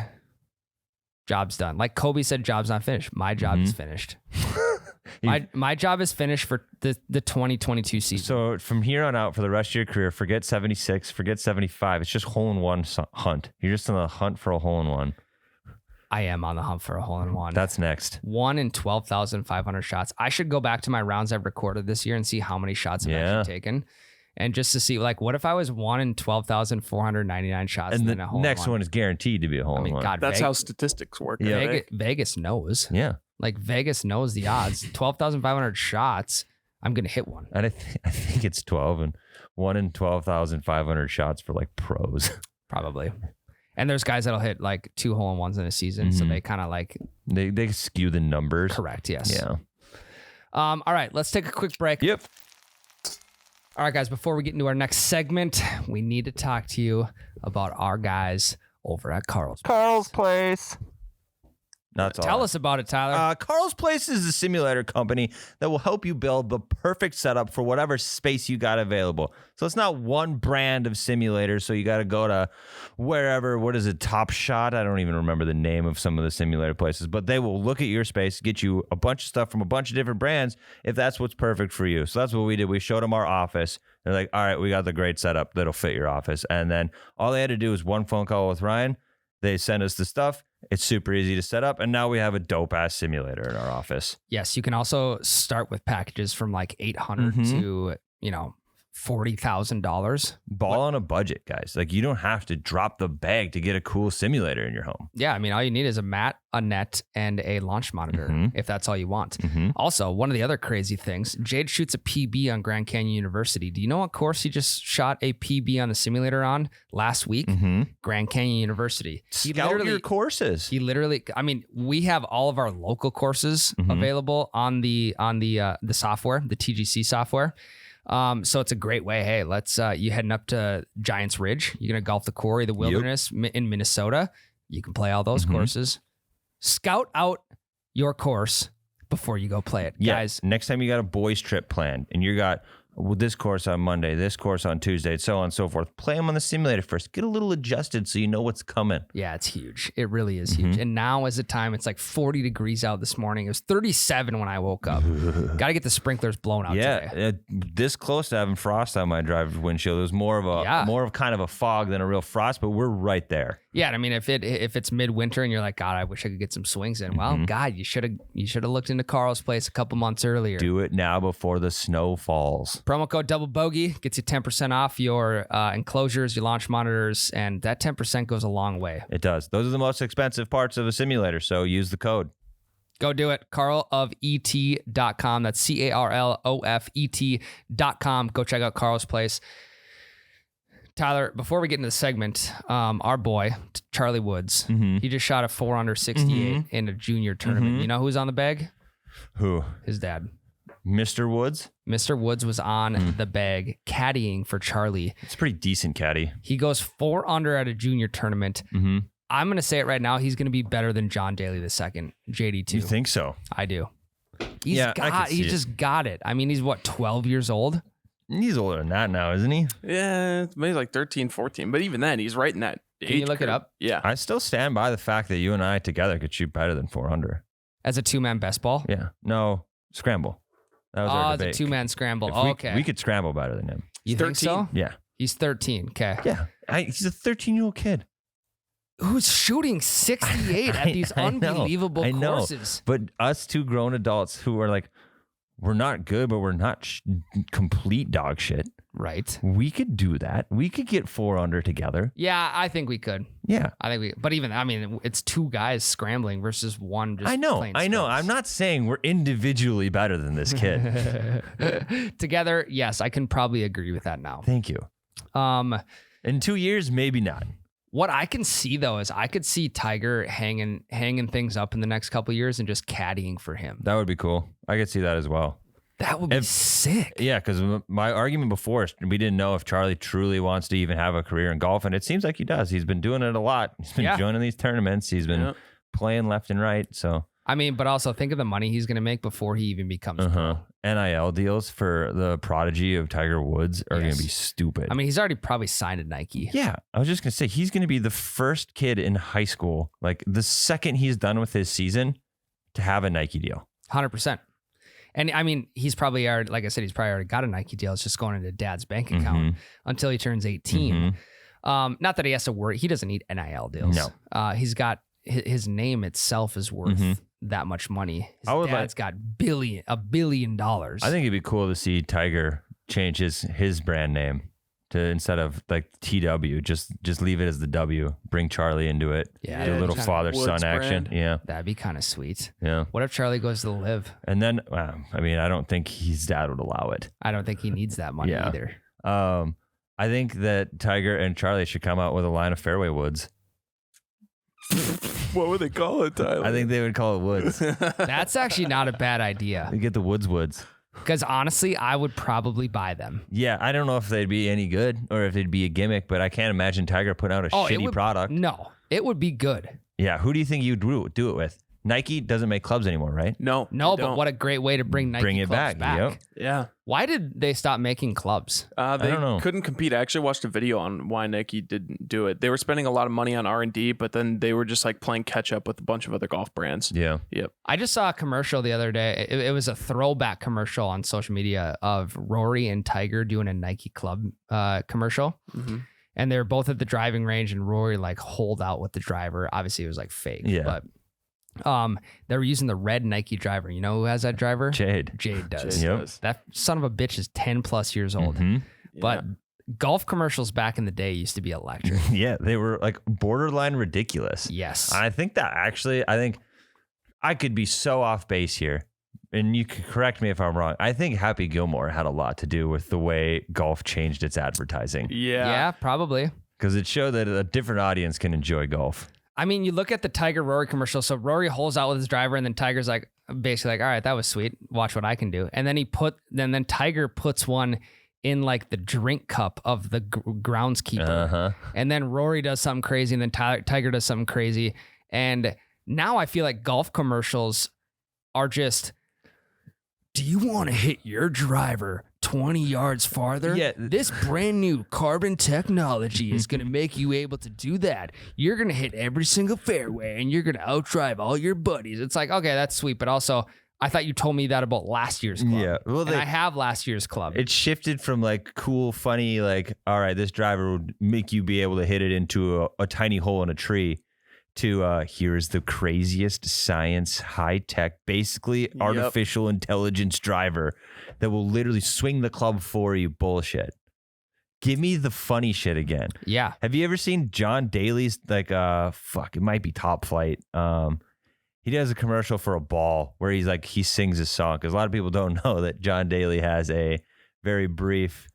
Job's done. Like Kobe said, job's not finished. My job is finished. My job is finished for the 2022 season. So from here on out, for the rest of your career, forget 76, forget 75. It's just hole-in-one hunt. You're just on the hunt for a hole-in-one. I am on the hunt for a hole-in-one. That's next. 1 in 12,500 shots. I should go back to my rounds I've recorded this year and see how many shots I've actually taken. And just to see, like, what if I was 1 in 12,499 shots and then the a hole-in-one? next one is guaranteed to be a hole-in-one. God, That's how statistics work. Yeah. Right? Vegas knows. Yeah. Like, Vegas knows the odds. 12,500 shots, I'm going to hit one. And I think it's 12 and 1 in 12,500 shots for like pros. Probably. And there's guys that'll hit like 2 hole-in-ones in a season. So they kind of like... They skew the numbers. Correct, yes. Yeah. All right, let's take a quick break. Yep. All right, guys, before we get into our next segment, we need to talk to you about our guys over at Carl's Place. That's all. Tell us about it, Tyler. Carl's Place is a simulator company that will help you build the perfect setup for whatever space you got available. So it's not one brand of simulators. So you got to go to wherever, what is it, Top Shot? I don't even remember the name of some of the simulator places, but they will look at your space, get you a bunch of stuff from a bunch of different brands if that's what's perfect for you. So that's what we did. We showed them our office. They're like, all right, we got the great setup that'll fit your office. And then all they had to do was one phone call with Ryan. They sent us the stuff. It's super easy to set up. And now we have a dope ass simulator in our office. Yes, you can also start with packages from like $800 to, $40,000. Ball on a budget, guys. Like, you don't have to drop the bag to get a cool simulator in your home. Yeah, I mean, all you need is a mat, a net, and a launch monitor, if that's all you want. Also, one of the other crazy things, Jade shoots a PB on Grand Canyon University. Do you know what course he just shot a PB on the simulator on last week? Grand Canyon University. Scout your courses. He literally, I mean, we have all of our local courses available on the software, the TGC software. So it's a great way. Hey, let's you heading up to Giants Ridge. You're gonna golf the Quarry, the Wilderness in Minnesota. You can play all those courses. Scout out your course before you go play it, guys. Next time you got a boys trip planned and you got this course on Monday, this course on Tuesday, so on and so forth. Play them on the simulator first. Get a little adjusted so you know what's coming. Yeah, it's huge. It really is huge. And now is the time. It's like 40 degrees out this morning. It was 37 when I woke up. Got to get the sprinklers blown out today. This close to having frost on my driver's windshield. It was more of kind of a fog than a real frost, but we're right there. Yeah, and I mean, if it's midwinter and you're like, God, I wish I could get some swings in. Well, God, you should have looked into Carl's Place a couple months earlier. Do it now before the snow falls. Promo code Double Bogey gets you 10% off your enclosures, your launch monitors, and that 10% goes a long way. It does. Those are the most expensive parts of a simulator, so use the code. Go do it. carlofet.com. That's CarlofET.com. Go check out Carl's Place. Tyler, before we get into the segment, our boy, Charlie Woods, he just shot a 4 under 68 in a junior tournament. You know who's on the bag? Who? His dad. Mr. Woods? Mr. Woods was on the bag caddying for Charlie. It's a pretty decent caddy. He goes 4 under at a junior tournament. I'm going to say it right now. He's going to be better than John Daly II, JD2. You think so? I do. He's just got it. I mean, he's what, 12 years old? He's older than that now, isn't he? Yeah, maybe like 13, 14. But even then, he's right in that age. Can you look it up? Yeah. I still stand by the fact that you and I together could shoot better than 400. As a 2-man best ball? Yeah. No, scramble. That was our debate. It's a 2-man scramble. Okay. We could scramble better than him. You think so? Yeah. He's 13. Okay. Yeah. He's a 13-year-old kid. Who's shooting 68 at these unbelievable courses. But us two grown adults who are like, we're not good, but we're not complete dog shit. Right. We could do that. We could get 4 under together. Yeah, I think we could. Yeah. But even, I mean, it's 2 guys scrambling versus one just I know. playing I know. scrubs. I'm not saying we're individually better than this kid. Together, yes, I can probably agree with that now. Thank you. In 2 years, maybe not. What I can see though is I could see Tiger hanging things up in the next couple of years and just caddying for him. That would be cool. I could see that as well. That would be sick. Yeah, because my argument before is we didn't know if Charlie truly wants to even have a career in golf, and it seems like he does. He's been doing it a lot. He's been joining these tournaments. He's been playing left and right. So I mean, but also think of the money he's going to make before he even becomes pro. NIL deals for the prodigy of Tiger Woods are going to be stupid. I mean, he's already probably signed a Nike. Yeah, I was just going to say he's going to be the first kid in high school, like the second he's done with his season, to have a Nike deal. 100%. And I mean, he's probably already, like I said, he's probably already got a Nike deal. It's just going into dad's bank account until he turns 18. Not that he has to worry. He doesn't need NIL deals. No. He's got his name itself is worth that much money. His dad's got $1 billion. I think it'd be cool to see Tiger change his brand name to, instead of like TW, just leave it as the W. Bring Charlie into it. Yeah, do a little father son action. Yeah, that'd be kind of sweet. Yeah. What if Charlie goes to the Live? And then, I mean, I don't think his dad would allow it. I don't think he needs that money either. I think that Tiger and Charlie should come out with a line of fairway woods. What would they call it, Tyler? I think they would call it woods. That's actually not a bad idea. You get the woods. Because honestly, I would probably buy them. Yeah, I don't know if they'd be any good or if it'd be a gimmick, but I can't imagine Tiger putting out a shitty product. No, it would be good. Yeah, who do you think you'd do it with? Nike doesn't make clubs anymore, right? No, but what a great way to bring Nike clubs back. Yep. Yeah. Why did they stop making clubs? They I don't know. couldn't compete. I actually watched a video on why Nike didn't do it. They were spending a lot of money on R&D, but then they were just like playing catch up with a bunch of other golf brands. Yeah. Yep. I just saw a commercial the other day. It was a throwback commercial on social media of Rory and Tiger doing a Nike club commercial. And they're both at the driving range and Rory like holed out with the driver. Obviously it was like fake, but they were using the red Nike driver. You know who has that driver? Jade does. Yep. That son of a bitch is 10 plus years old. But golf commercials back in the day used to be electric. Yeah, they were like borderline ridiculous. Yes. I think I could be so off base here, and you can correct me if I'm wrong. I think Happy Gilmore had a lot to do with the way golf changed its advertising. Yeah, probably. Because it showed that a different audience can enjoy golf. I mean, you look at the Tiger Rory commercial. So Rory holds out with his driver, and then Tiger's like, basically like, all right, that was sweet. Watch what I can do. And then then Tiger puts one in like the drink cup of the groundskeeper. And then Rory does something crazy, and then Tiger does something crazy. And now I feel like golf commercials are just, do you want to hit your driver 20 yards farther? Yeah. This brand new carbon technology is going to make you able to do that. You're going to hit every single fairway and you're going to outdrive all your buddies. It's like, okay, that's sweet. But also, I thought you told me that about last year's club. Yeah. Well, and I have last year's club. It shifted from like cool, funny, like, all right, this driver would make you be able to hit it into a tiny hole in a tree, to here's the craziest science, high-tech, basically artificial intelligence driver that will literally swing the club for you bullshit. Give me the funny shit again. Yeah. Have you ever seen John Daly's, like, it might be Top Flight. He does a commercial for a ball where he sings a song, because a lot of people don't know that John Daly has a very brief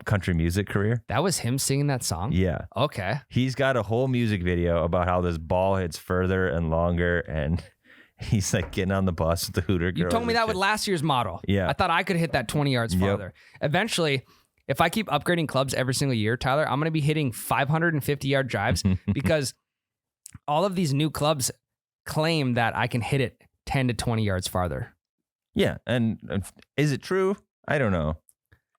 country music career. That was him singing that song? Yeah. Okay. He's got a whole music video about how this ball hits further and longer, and he's like getting on the bus with the Hooter girls. You told me that with last year's model. Yeah. I thought I could hit that 20 yards farther. Eventually, if I keep upgrading clubs every single year, Tyler, I'm going to be hitting 550-yard drives because all of these new clubs claim that I can hit it 10 to 20 yards farther. Yeah. And is it true? I don't know.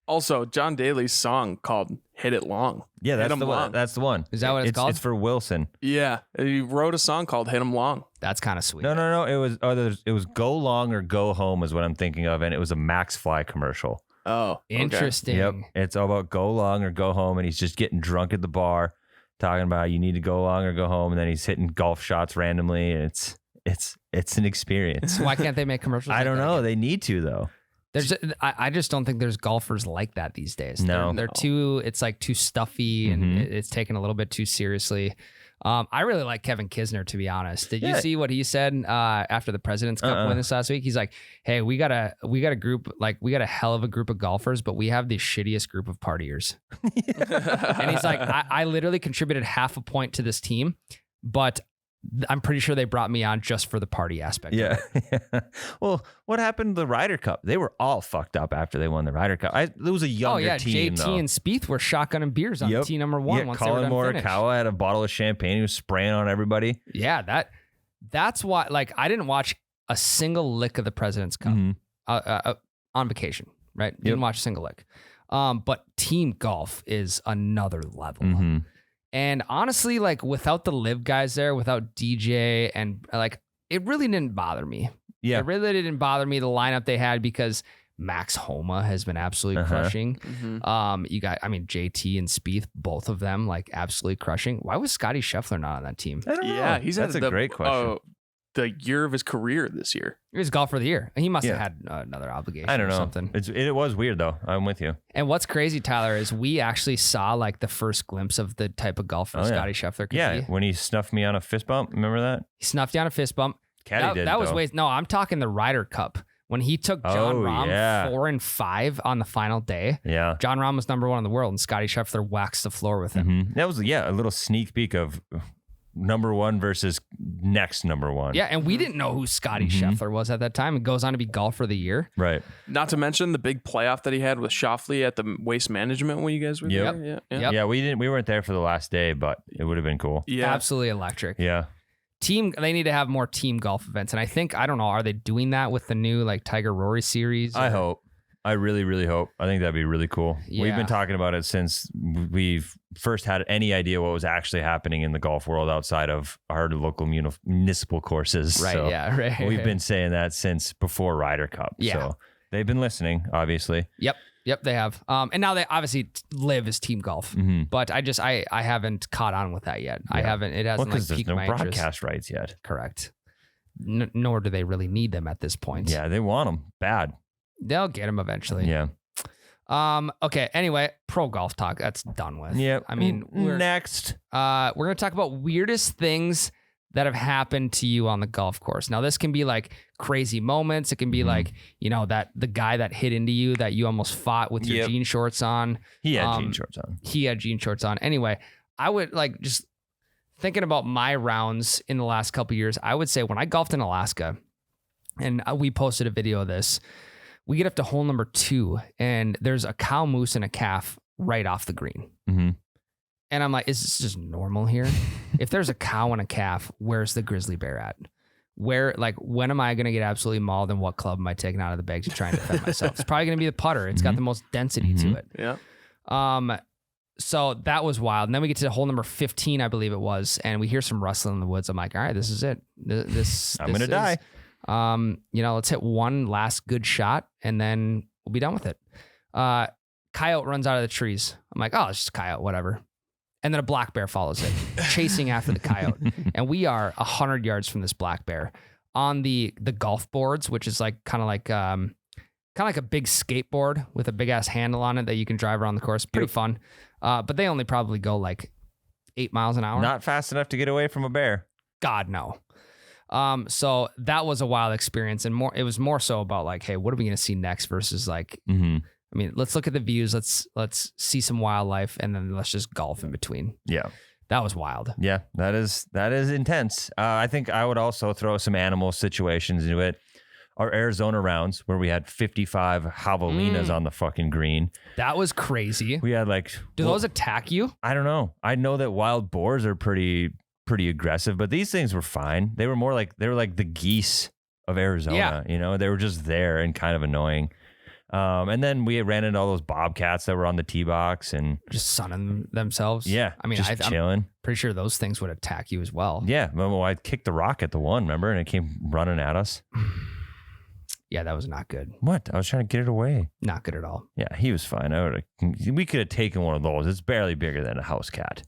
Also, John Daly's song called "Hit It Long." Yeah, Hit that's 'em the long. one. That's the one. Is that what it's called? It's for Wilson. Yeah, he wrote a song called "Hit 'Em Long." That's kind of sweet. No. It was Go Long or Go Home is what I'm thinking of, and it was a Max Fly commercial. Oh, okay. Interesting. Yep. It's all about go long or go home, and he's just getting drunk at the bar, talking about you need to go long or go home, and then he's hitting golf shots randomly, and it's an experience. Why can't they make commercials? I like don't that know. again? They need to though. I just don't think there's golfers like that these days. No. They're too, it's like too stuffy and it's taken a little bit too seriously. I really like Kevin Kisner, to be honest. Did you see what he said after the President's Cup win this last week? He's like, hey, we got a group, like we got a hell of a group of golfers, but we have the shittiest group of partiers. And he's like, I literally contributed half a point to this team, but I'm pretty sure they brought me on just for the party aspect. Yeah. Well, what happened to the Ryder Cup? They were all fucked up after they won the Ryder Cup. It was a younger team, JT though. and Spieth were shotgunning beers on tee number one. Once Colin they were done Morikawa had a bottle of champagne. He was spraying on everybody. Yeah, that's why. Like, I didn't watch a single lick of the President's Cup on vacation. Right, didn't watch a single lick. But team golf is another level. And honestly, like without the live guys there, without DJ, and like it really didn't bother me. Yeah. It really didn't bother me, the lineup they had, because Max Homa has been absolutely crushing. You got, I mean, JT and Spieth, both of them like absolutely crushing. Why was Scotty Scheffler not on that team? I don't know. Yeah, That's a great question. The year of his career this year. He was golfer of the year. He must have had another obligation. I don't know. Or something. It was weird though. I'm with you. And what's crazy, Tyler, is we actually saw like the first glimpse of the type of golfer Scotty Scheffler could be. When he snuffed me on a fist bump. Remember that? He snuffed you on a fist bump. Caddy did. That was though. way. No, I'm talking the Ryder Cup when he took John Rahm 4 and 5 on the final day. Yeah. John Rahm was number 1 in the world, and Scotty Scheffler waxed the floor with him. That was a little sneak peek of number 1 versus next number 1. Yeah, and we didn't know who Scotty Scheffler was at that time. It goes on to be golfer of the year. Right. Not to mention the big playoff that he had with Schauffele at the Waste Management when you guys were there. Yep. Yeah, we weren't there for the last day, but it would have been cool. Yeah. Absolutely electric. Yeah. They need to have more team golf events. And I think, I don't know, are they doing that with the new like Tiger Rory series? I hope. I really, really hope. I think that'd be really cool. Yeah. We've been talking about it since we've first had any idea what was actually happening in the golf world outside of our local municipal courses. Right, So yeah, right. We've been saying that since before Ryder Cup. Yeah. So they've been listening, obviously. Yep, they have. And now they obviously live as team golf. But I haven't caught on with that yet. I haven't. It hasn't because piqued there's no my interest. broadcast rights yet. Correct. Nor do they really need them at this point. Yeah, they want them bad. They'll get them eventually. Yeah. Okay. Anyway, pro golf talk. That's done with. Yeah. I mean, next. we're gonna talk about weirdest things that have happened to you on the golf course. Now, this can be like crazy moments. It can be like, that the guy that hit into you that you almost fought with your jean shorts on. He had jean shorts on. He had jean shorts on. Anyway, I would like just thinking about my rounds in the last couple of years. I would say when I golfed in Alaska, and we posted a video of this, we get up to hole number 2 and there's a cow, moose, and a calf right off the green. And I'm like, is this just normal here? If there's a cow and a calf, where's the grizzly bear at? When am I going to get absolutely mauled, and what club am I taking out of the bag to try and defend myself? It's probably going to be the putter. It's got the most density to it. Yeah. So that was wild. And then we get to hole number 15, I believe it was, and we hear some rustling in the woods. I'm like, all right, this is it. I'm going to die. Let's hit one last good shot and then we'll be done with it. Coyote runs out of the trees. I'm like, oh, it's just a coyote, whatever. And then a black bear follows it, chasing after the coyote. And we are 100 yards from this black bear on the golf boards, which is like kind of like a big skateboard with a big ass handle on it that you can drive around the course. Pretty fun. But they only probably go like 8 miles an hour. Not fast enough to get away from a bear. God, no. So that was a wild experience, and it was more so about like, hey, what are we going to see next versus like, I mean, let's look at the views. Let's see some wildlife, and then let's just golf in between. Yeah. That was wild. Yeah, that is intense. I think I would also throw some animal situations into it. Our Arizona rounds where we had 55 javelinas on the fucking green. That was crazy. We had like, do those attack you? I don't know. I know that wild boars are pretty aggressive, but these things were fine. They were like the geese of Arizona. Yeah. They were just there and kind of annoying. And then we ran into all those bobcats that were on the tee box and just sunning themselves. Yeah. I mean, just chilling. I'm pretty sure those things would attack you as well. Yeah. Well, I kicked the rock at the one, remember? And it came running at us. Yeah, that was not good. What? I was trying to get it away. Not good at all. Yeah, he was fine. We could have taken one of those. It's barely bigger than a house cat.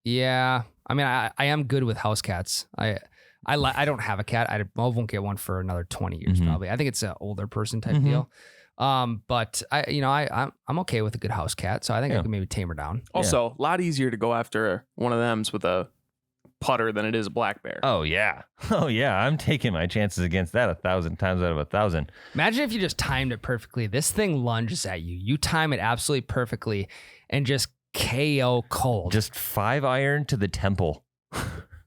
Yeah. I mean, I am good with house cats. I don't have a cat. I won't get one for another 20 years probably. I think it's an older person type deal. But I'm okay with a good house cat, so I think I can maybe tame her down. Also, a lot easier to go after one of them's with a putter than it is a black bear. Oh yeah. I'm taking my chances against that 1,000 times out of 1,000. Imagine if you just timed it perfectly. This thing lunges at you. You time it absolutely perfectly and just KO cold. Just 5-iron to the temple.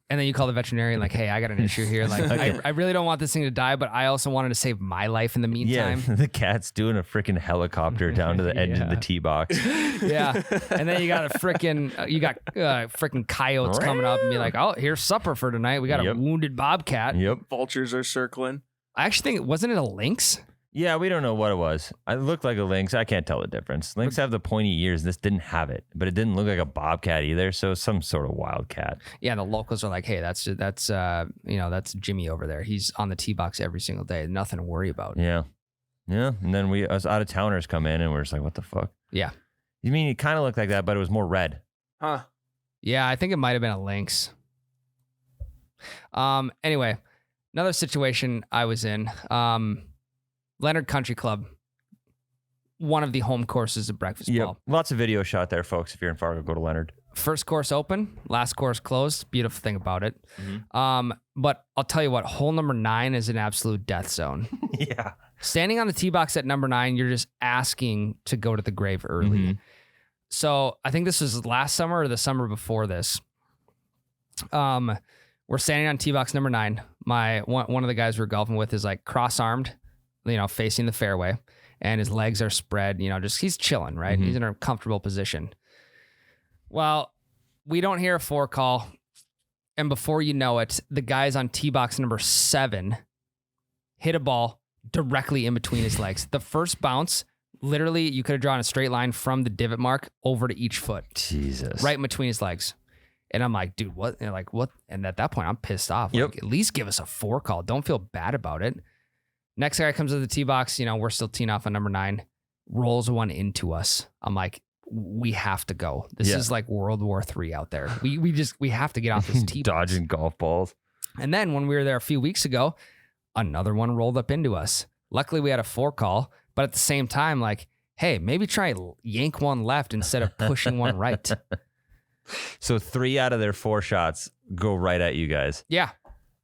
And then you call the veterinarian like, hey, I got an issue here. Like, I really don't want this thing to die, but I also wanted to save my life in the meantime. Yeah, the cat's doing a freaking helicopter down to the edge of the tee box. Yeah. And then you got freaking coyotes coming up and be like, oh, here's supper for tonight. We got a wounded bobcat. Yep. Vultures are circling. I actually think, wasn't it a lynx? Yeah, we don't know what it was. It looked like a lynx. I can't tell the difference. Lynx have the pointy ears. This didn't have it, but it didn't look like a bobcat either. So some sort of wild cat. Yeah, the locals are like, hey, that's Jimmy over there. He's on the tee box every single day. Nothing to worry about. Yeah. And then us out of towners come in and we're just like, what the fuck? Yeah. You mean it kind of looked like that, but it was more red. Huh. Yeah, I think it might have been a lynx. Anyway, another situation I was in. Leonard Country Club, one of the home courses of breakfast ball. Lots of video shot there, folks. If you're in Fargo, go to Leonard. First course open, last course closed. Beautiful thing about it. But I'll tell you what, hole number 9 is an absolute death zone. Yeah. Standing on the tee box at number 9, you're just asking to go to the grave early. So I think this was last summer or the summer before this. We're standing on tee box number 9. One of the guys we're golfing with is like cross-armed, facing the fairway, and his legs are spread, he's chilling, right? He's in a comfortable position. Well, we don't hear a 4 call. And before you know it, the guys on tee box number 7 hit a ball directly in between his legs. The first bounce, literally, you could have drawn a straight line from the divot mark over to each foot. Jesus. Right in between his legs. And I'm like, dude, what? And what? And at that point, I'm pissed off. Like, at least give us a 4 call. Don't feel bad about it. Next guy comes to the tee box. We're still teeing off on number 9. Rolls one into us. I'm like, we have to go. This is like World War III out there. We have to get off this tee box. Dodging golf balls. And then when we were there a few weeks ago, another one rolled up into us. Luckily, we had a 4 call. But at the same time, like, hey, maybe try yank one left instead of pushing one right. So 3 out of their 4 shots go right at you guys. Yeah.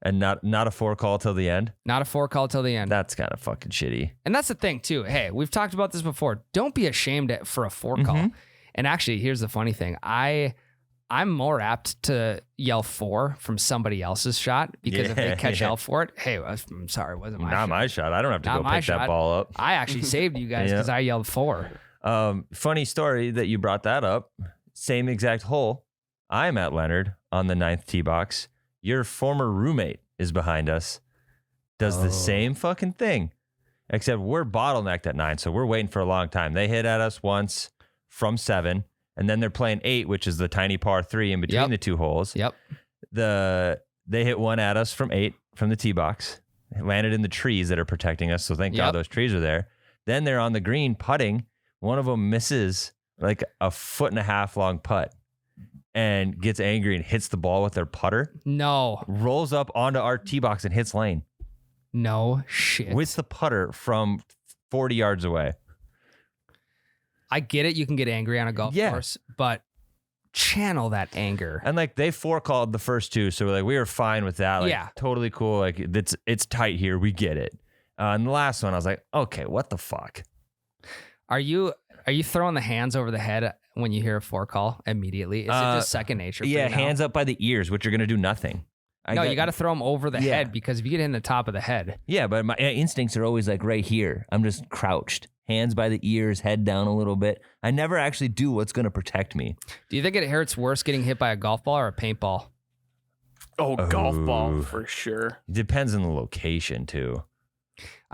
And not a 4 call till the end? Not a 4 call till the end. That's kind of fucking shitty. And that's the thing, too. Hey, we've talked about this before. Don't be ashamed for a 4 call. And actually, here's the funny thing. I'm more apt to yell 4 from somebody else's shot because if they catch hell for it, hey, I'm sorry, it wasn't my shot. Not my shot. I don't have to Not go pick that ball up. I actually saved you guys because I yelled 4. Funny story that you brought that up. Same exact hole. I'm at Leonard on the 9th tee box. Your former roommate is behind us. Does the same fucking thing. Except we're bottlenecked at 9, so we're waiting for a long time. They hit at us once from 7, and then they're playing 8, which is the tiny par 3 in between the 2 holes. Yep. They hit one at us from 8 from the tee box. It landed in the trees that are protecting us, so thank God those trees are there. Then they're on the green putting. One of them misses like a 1.5 foot long putt and gets angry and hits the ball with their putter. No. Rolls up onto our tee box and hits lane. No shit. With the putter from 40 yards away. I get it. You can get angry on a golf course, but channel that anger. And like they 4 called the first 2. So like we were fine with that. Like totally cool. Like it's tight here. We get it. And the last one, I was like, okay, what the fuck? Are you throwing the hands over the head when you hear a 4 call immediately? Is it just second nature? Yeah, hands up by the ears, which are going to do nothing. You got to throw them over the head because if you get in the top of the head. Yeah, but my instincts are always like right here. I'm just crouched. Hands by the ears, head down a little bit. I never actually do what's going to protect me. Do you think it hurts worse getting hit by a golf ball or a paintball? Oh, golf ball for sure. It depends on the location too.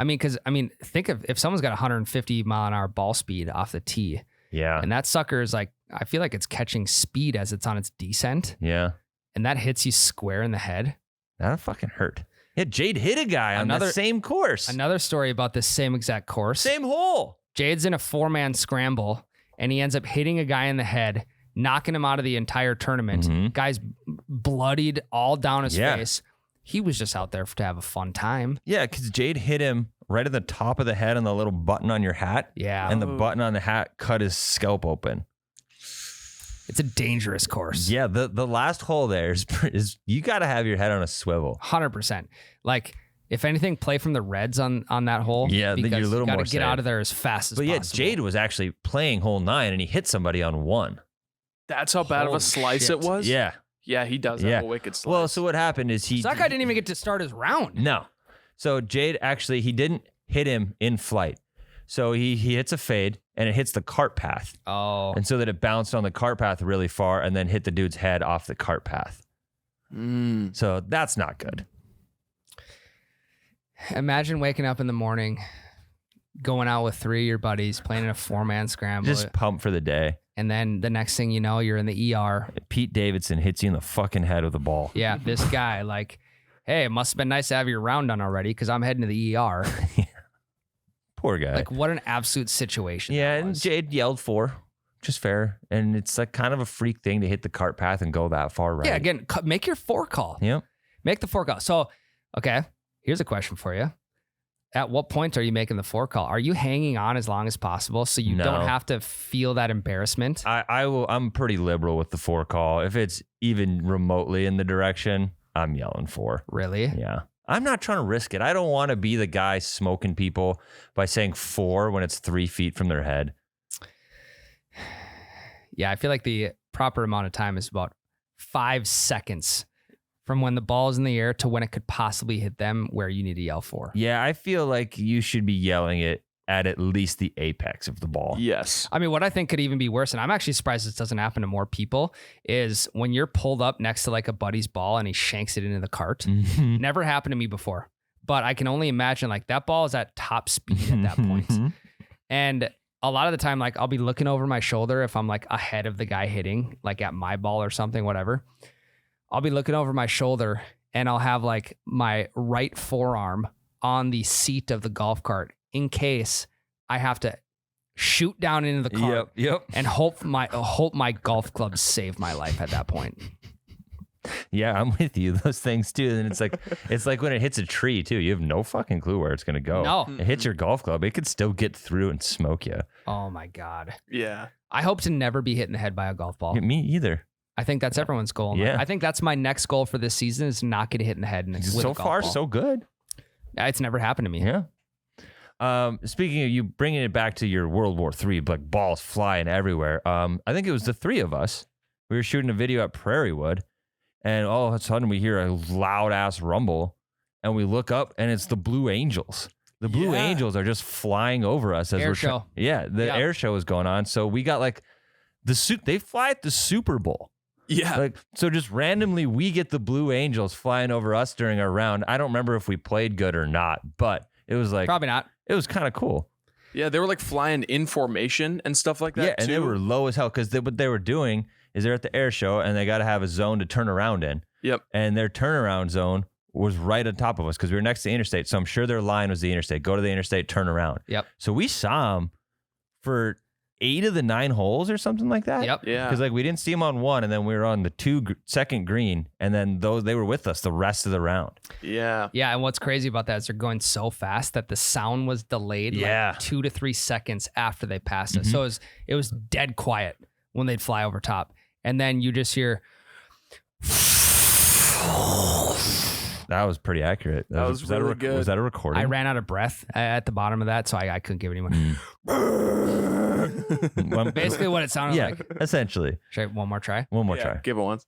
Think of if someone's got 150 mile an hour ball speed off the tee. Yeah. And that sucker is like, I feel like it's catching speed as it's on its descent. Yeah. And that hits you square in the head. That'll fucking hurt. Yeah, Jade hit a guy on the same course. Another story about this same exact course. Same hole. Jade's in a 4-man scramble and he ends up hitting a guy in the head, knocking him out of the entire tournament. Guy's bloodied all down his face. He was just out there to have a fun time. Yeah, because Jade hit him right at the top of the head on the little button on your hat. Yeah. And the button on the hat cut his scalp open. It's a dangerous course. Yeah, the last hole there is you got to have your head on a swivel. 100%. Like, if anything, play from the reds on that hole. Yeah, then because you're a little you more gotta get safe. out of there as fast as But possible. yeah, Jade was actually playing hole 9 and he hit somebody on 1. That's how bad of Holy a slice shit. it was? Yeah. Yeah, he does have Yeah. a wicked slice. Well, so what happened is So that guy didn't even get to start his round. No. So Jade actually, he didn't hit him in flight. So he hits a fade and it hits the cart path. Oh. And so that it bounced on the cart path really far and then hit the dude's head off the cart path. So that's not good. Imagine waking up in the morning, going out with 3 of your buddies, playing in a 4-man scramble. Just pump for the day. And then the next thing you know, you're in the ER. Pete Davidson hits you in the fucking head with a ball. Yeah, this guy, like, hey, it must have been nice to have your round done already because I'm heading to the ER. Poor guy. Like, what an absolute situation. Yeah, that and was. Jade yelled 4, which is fair. And it's like kind of a freak thing to hit the cart path and go that far right. Yeah, again, make your 4 call. Yep. Make the 4 call. So, okay, here's a question for you. At what point are you making the 4 call? Are you hanging on as long as possible so you No. don't have to feel that embarrassment? I'm pretty liberal with the 4 call. If it's even remotely in the direction, I'm yelling 4. Really? Yeah. I'm not trying to risk it. I don't want to be the guy smoking people by saying 4 when it's 3 feet from their head. Yeah, I feel like the proper amount of time is about 5 seconds from when the ball is in the air to when it could possibly hit them where you need to yell 4. Yeah, I feel like you should be yelling it at least the apex of the ball. Yes. I mean, what I think could even be worse, and I'm actually surprised this doesn't happen to more people, is when you're pulled up next to like a buddy's ball and he shanks it into the cart. Mhm. Never happened to me before, but I can only imagine like that ball is at top speed at that point. Mhm. And a lot of the time, like I'll be looking over my shoulder if I'm like ahead of the guy hitting, like at my ball or something, whatever. I'll be looking over my shoulder and I'll have like my right forearm on the seat of the golf cart in case I have to shoot down into the cart Yep. and hope my golf clubs save my life at that point. Yeah, I'm with you. Those things too. And it's like when it hits a tree too. You have no fucking clue where it's gonna go. No. It hits your golf club. It could still get through and smoke you. Oh my God. Yeah. I hope to never be hit in the head by a golf ball. Me either. I think that's everyone's goal. Yeah. I think that's my next goal for this season is to not get hit in the head. With So a golf far, ball. so good. It's never happened to me. Yeah. Speaking of you bringing it back to your World War III, like balls flying everywhere. I think it was the 3 of us. We were shooting a video at Prairie Wood, and all of a sudden we hear a loud ass rumble, and we look up, and it's the Blue Angels. The Blue Yeah. Angels are just flying over us as Air we're show. the air show is going on. So we got like they fly at the Super Bowl. Yeah. Like, so just randomly we get the Blue Angels flying over us during our round. I don't remember if we played good or not, but it was like Probably not. it was kind of cool. Yeah, they were like flying in formation and stuff like that. Yeah, and too. they were low as hell because what they were doing is they're at the air show and they got to have a zone to turn around in. Yep. And their turnaround zone was right on top of us because we were next to the interstate. So I'm sure their line was the interstate. Go to the interstate, turn around. Yep. So we saw them for 8 of the 9 holes or something like that. Yep. Yeah. Because like we didn't see them on 1, and then we were on the second green, and then they were with us the rest of the round. Yeah. Yeah, and what's crazy about that is they're going so fast that the sound was delayed Yeah. like 2 to 3 seconds after they passed us. So it was dead quiet when they'd fly over top. And then you just hear That was pretty accurate. That was really good. Was that a recording? I ran out of breath at the bottom of that, so I couldn't give it anymore. Basically what it sounded yeah, like. essentially. Should I one more try? One more Yeah, try. give it once.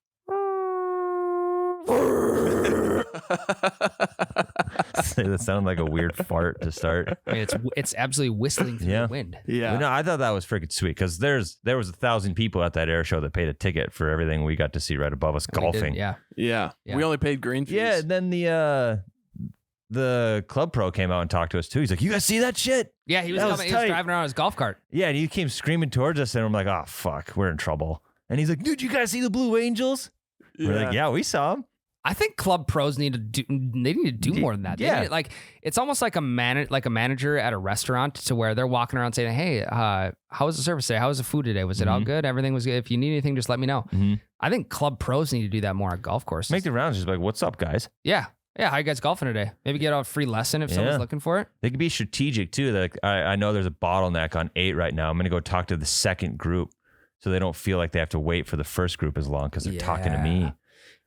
That sounded like a weird fart to start. I mean, it's absolutely whistling through Yeah. the wind. Yeah. No, I thought that was freaking sweet because there was 1,000 people at that air show that paid a ticket for everything we got to see right above us We did, golfing. yeah. Yeah. Yeah. We only paid green fees. Yeah, and then the club pro came out and talked to us too. He's like, "You guys see that shit?" Yeah, he was That was coming, he was tight. driving around his golf cart. Yeah, and he came screaming towards us, and I'm like, "Oh fuck, we're in trouble." And he's like, "Dude, you guys see the Blue Angels?" We're like, "Yeah, we saw them." I think club pros need to do more than that. They Yeah. need- like it's almost like a manager at a restaurant to where they're walking around saying, "Hey, how was the service today? How was the food today? Was it all good? Everything was good. If you need anything, just let me know." Mhm. I think club pros need to do that more at golf courses. Make the rounds just like, "What's up, guys?" Yeah, Yeah, how you guys golfing today? Maybe get a free lesson if someone's looking for it. They could be strategic too. Like I know there's a bottleneck on 8 right now. I'm going to go talk to the second group so they don't feel like they have to wait for the first group as long because they're talking to me.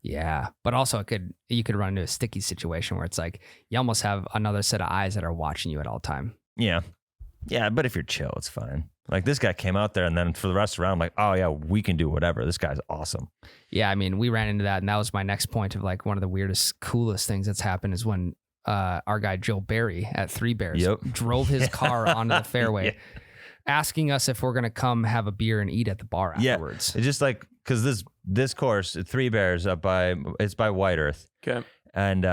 Yeah, but also you could run into a sticky situation where it's like you almost have another set of eyes that are watching you at all time. Yeah. Yeah, but if you're chill, it's fine. Like this guy came out there and then for the rest of the round, I'm like, oh yeah, we can do whatever. This guy's awesome. Yeah, I mean, we ran into that and that was my next point of like one of the weirdest, coolest things that's happened is when our guy Joe Barry at Three Bears drove his car onto the fairway asking us if we're going to come have a beer and eat at the bar afterwards. It's just like, because this course, Three Bears it's by White Earth. Okay. And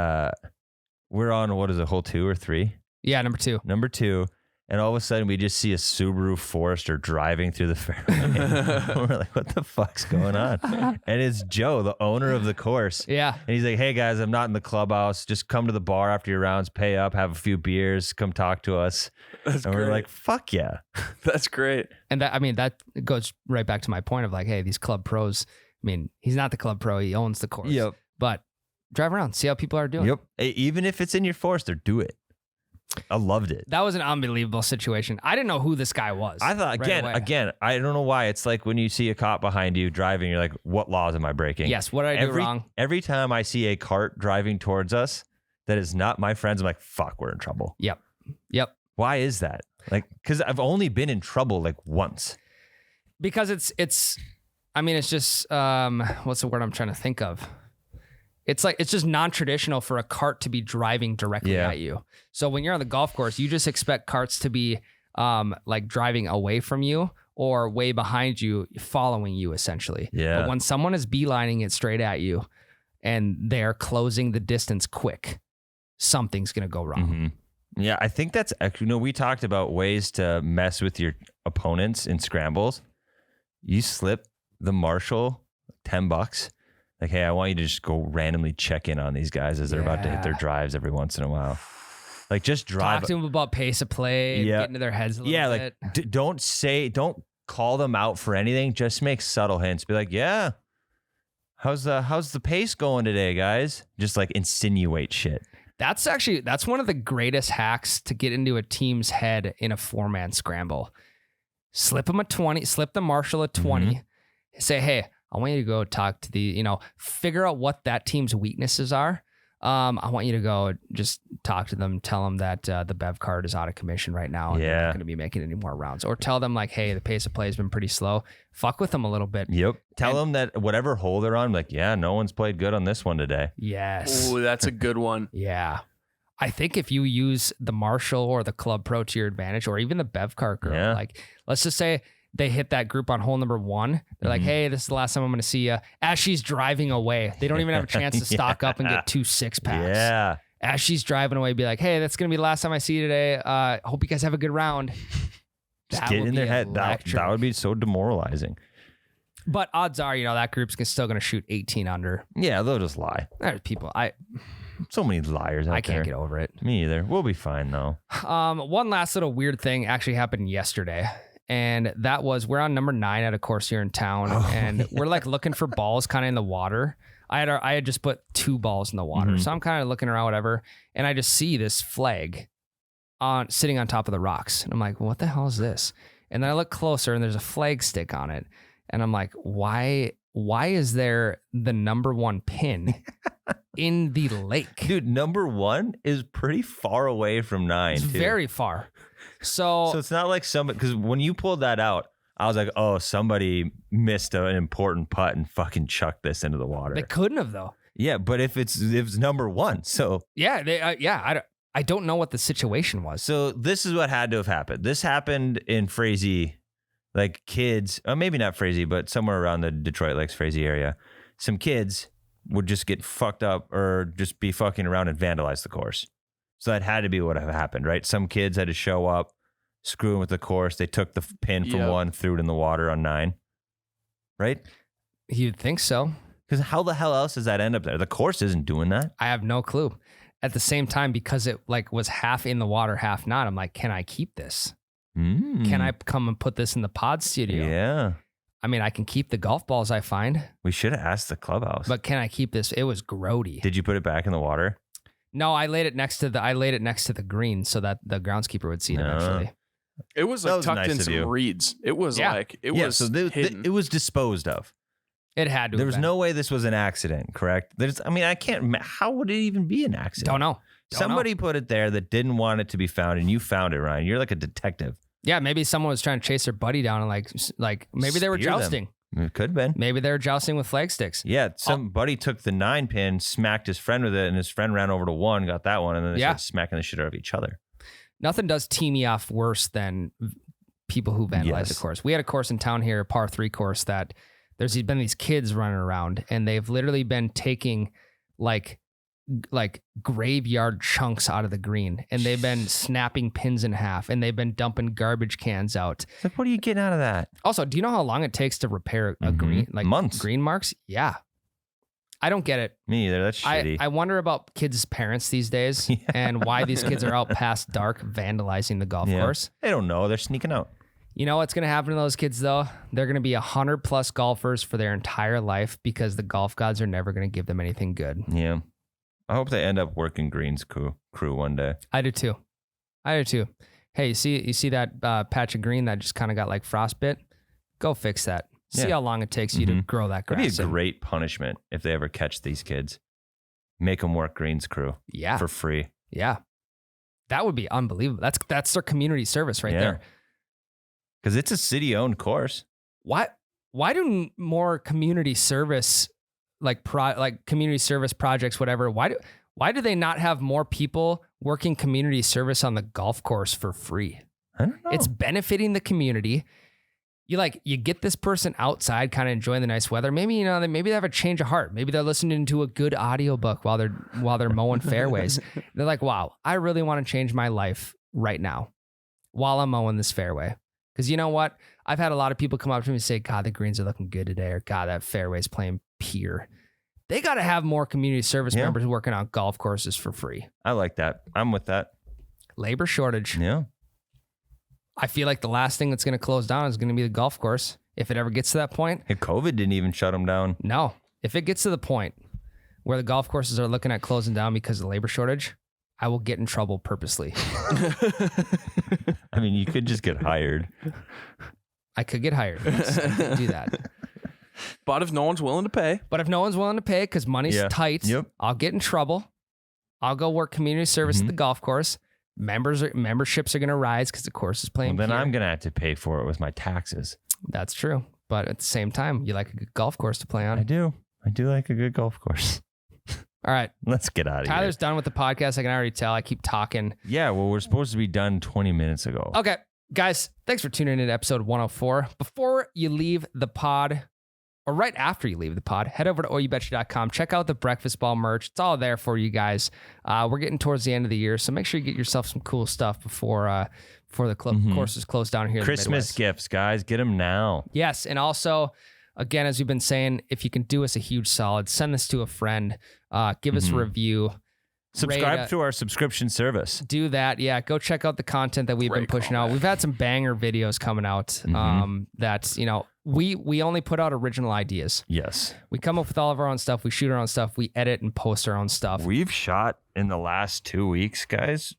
we're on, what is it, hole 2 or 3? Yeah, number 2. Number 2. And all of a sudden, we just see a Subaru Forester driving through the fairway. We're like, what the fuck's going on? And it's Joe, the owner of the course. Yeah. And he's like, hey, guys, I'm not in the clubhouse. Just come to the bar after your rounds, pay up, have a few beers, come talk to us. That's and great. we're like, fuck yeah. That's great. And that goes right back to my point of like, hey, these club pros, I mean, he's not the club pro. He owns the course. Yep. But drive around, see how people are doing. Yep. Even if it's in your Forester, do it. I loved it. That was an unbelievable situation. I didn't know who this guy was. I thought, again, I don't know why. It's like when you see a cop behind you driving, you're like, what laws am I breaking? Yes, what did I do wrong? Every time I see a cart driving towards us that is not my friends, I'm like, fuck, we're in trouble. Yep. Why is that? Like, because I've only been in trouble like once. Because it's just, what's the word I'm trying to think of? It's like, it's just non-traditional for a cart to be driving directly at you. So when you're on the golf course, you just expect carts to be like driving away from you or way behind you, following you essentially. Yeah. But when someone is beelining it straight at you and they're closing the distance quick, something's going to go wrong. Mm-hmm. Yeah, I think that's actually, we talked about ways to mess with your opponents in scrambles. You slip the marshal $10. Like, hey, I want you to just go randomly check in on these guys as they're about to hit their drives every once in a while. Like, just drive. Talk to them about pace of play, get into their heads a little bit. Like, don't call them out for anything. Just make subtle hints. Be like, yeah, how's the pace going today, guys? Just like insinuate shit. That's one of the greatest hacks to get into a team's head in a 4-man scramble. Slip them a 20, slip the marshal a 20. Mm-hmm. Say, hey, I want you to go talk to figure out what that team's weaknesses are. I want you to go just talk to them, tell them that the Bev Card is out of commission right now and they're not going to be making any more rounds. Or tell them like, hey, the pace of play has been pretty slow. Fuck with them a little bit. Yep. Tell them that whatever hole they're on, like, yeah, no one's played good on this one today. Yes. Oh, that's a good one. Yeah. I think if you use the Marshall or the Club Pro to your advantage, or even the Bev Card girl, like, let's just say they hit that group on hole number 1. They're like, hey, this is the last time I'm going to see you. As she's driving away, they don't even have a chance to stock up and get 2 6-packs. Yeah. As she's driving away, be like, hey, that's going to be the last time I see you today. Hope you guys have a good round. Just get in their head. That would be so demoralizing. But odds are, that group's still going to shoot 18 under. Yeah, they'll just lie. There's people. So many liars out there. I can't get over it. Me either. We'll be fine, though. One last little weird thing actually happened yesterday. And that was, we're on number 9 at a course here in town. And we're like looking for balls kind of in the water. I had just put 2 balls in the water. So I'm kind of looking around, whatever. And I just see this flag sitting on top of the rocks. And I'm like, well, what the hell is this? And then I look closer and there's a flag stick on it. And I'm like, why is there the number 1 pin in the lake? Dude, number 1 is pretty far away from 9. It's very far. So it's not like somebody, because when you pulled that out, I was like, oh, somebody missed an important putt and fucking chucked this into the water. They couldn't have, though. Yeah, but if it's number 1, so yeah, I don't know what the situation was. So this is what had to have happened. This happened in Frazee, like kids, maybe not Frazee, but somewhere around the Detroit Lakes, Frazee area. Some kids would just get fucked up or just be fucking around and vandalize the course. So that had to be what had happened, right? Some kids had to show up, screwing with the course. They took the pin from 1, threw it in the water on 9, right? You'd think so. Because how the hell else does that end up there? The course isn't doing that. I have no clue. At the same time, because it like was half in the water, half not, I'm like, can I keep this? Can I come and put this in the pod studio? Yeah. I mean, I can keep the golf balls I find. We should have asked the clubhouse. But can I keep this? It was grody. Did you put it back in the water? No, I laid it next to the green so that the groundskeeper would see it eventually. It was That like was tucked nice in of some you. reeds. It was like it was so hidden. it was disposed of. It had to. There have was been. no way this was an accident, correct? I can't. How would it even be an accident? Don't know. Somebody put it there that didn't want it to be found, and you found it, Ryan. You're like a detective. Yeah, maybe someone was trying to chase their buddy down and like maybe they were Spear them. jousting. It could have been. Maybe they were jousting with flag sticks. Yeah, somebody took the 9-pin, smacked his friend with it, and his friend ran over to one, got that one, and then they started smacking the shit out of each other. Nothing does tee me off worse than people who vandalize the course. We had a course in town here, a par 3 course, that there's been these kids running around, and they've literally been taking like graveyard chunks out of the green, and they've been snapping pins in half, and they've been dumping garbage cans out. It's like, what are you getting out of that? Also, do you know how long it takes to repair a green, like months? Green marks? Yeah. I don't get it. Me either. That's shitty. I wonder about kids' parents these days and why these kids are out past dark vandalizing the golf course. They don't know. They're sneaking out. You know what's going to happen to those kids, though? They're going to be 100+ golfers for their entire life because the golf gods are never going to give them anything good. Yeah. I hope they end up working Green's crew one day. I do too. Hey, you see that patch of green that just kind of got like frostbit? Go fix that. See how long it takes you to grow that grass. That'd be a great punishment if they ever catch these kids. Make them work Green's crew. Yeah. For free. Yeah. That would be unbelievable. That's their community service right there. Because it's a city-owned course. Why do more community service like community service projects, whatever, why do they not have more people working community service on the golf course for free? I don't know. It's benefiting the community. You get this person outside kind of enjoying the nice weather. Maybe, maybe they have a change of heart. Maybe they're listening to a good audiobook while they're mowing fairways. They're like, wow, I really want to change my life right now while I'm mowing this fairway. Because you know what? I've had a lot of people come up to me and say, God, the greens are looking good today. Or God, that fairway's playing pier. They got to have more community service members working on golf courses for free. I like that. I'm with that. Labor shortage. Yeah. I feel like the last thing that's going to close down is going to be the golf course. If it ever gets to that point. Hey, COVID didn't even shut them down. No. If it gets to the point where the golf courses are looking at closing down because of labor shortage, I will get in trouble purposely. I mean, you could just get hired. I could get hired. Yes, I could do that. But if no one's willing to pay. But if no one's willing to pay because money's tight, I'll get in trouble. I'll go work community service at the golf course. Memberships are going to rise because the course is playing. Well, then pier. I'm going to have to pay for it with my taxes. That's true. But at the same time, you like a good golf course to play on. I do like a good golf course. All right. Let's get out of here. Tyler's done with the podcast. I can already tell. I keep talking. Yeah, well, we're supposed to be done 20 minutes ago. Okay. Guys, thanks for tuning in to episode 104. Before you leave the pod, or right after you leave the pod, head over to oyoubetcha.com. Check out the breakfast ball merch. It's all there for you guys. We're getting towards the end of the year, so make sure you get yourself some cool stuff before the courses close down here. Christmas in the Midwest. gifts, guys. Get them now. Yes, and also, again, as we've been saying, if you can do us a huge solid, send this to a friend. Give us a review. Subscribe to our subscription service. Do that. Yeah, go check out the content that we've been pushing out. We've had some banger videos coming out that, we only put out original ideas. Yes. We come up with all of our own stuff. We shoot our own stuff. We edit and post our own stuff. We've shot in the last 2 weeks, guys,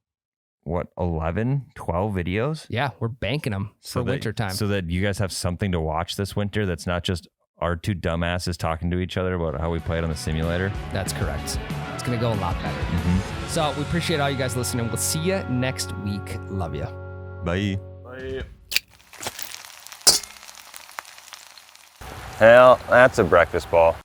11, 12 videos? Yeah, we're banking them for winter time. So that you guys have something to watch this winter that's not just our two dumbasses talking to each other about how we played on the simulator. That's correct. It's going to go a lot better. So we appreciate all you guys listening. We'll see you next week. Love you. Bye. Bye. Hell, that's a breakfast ball.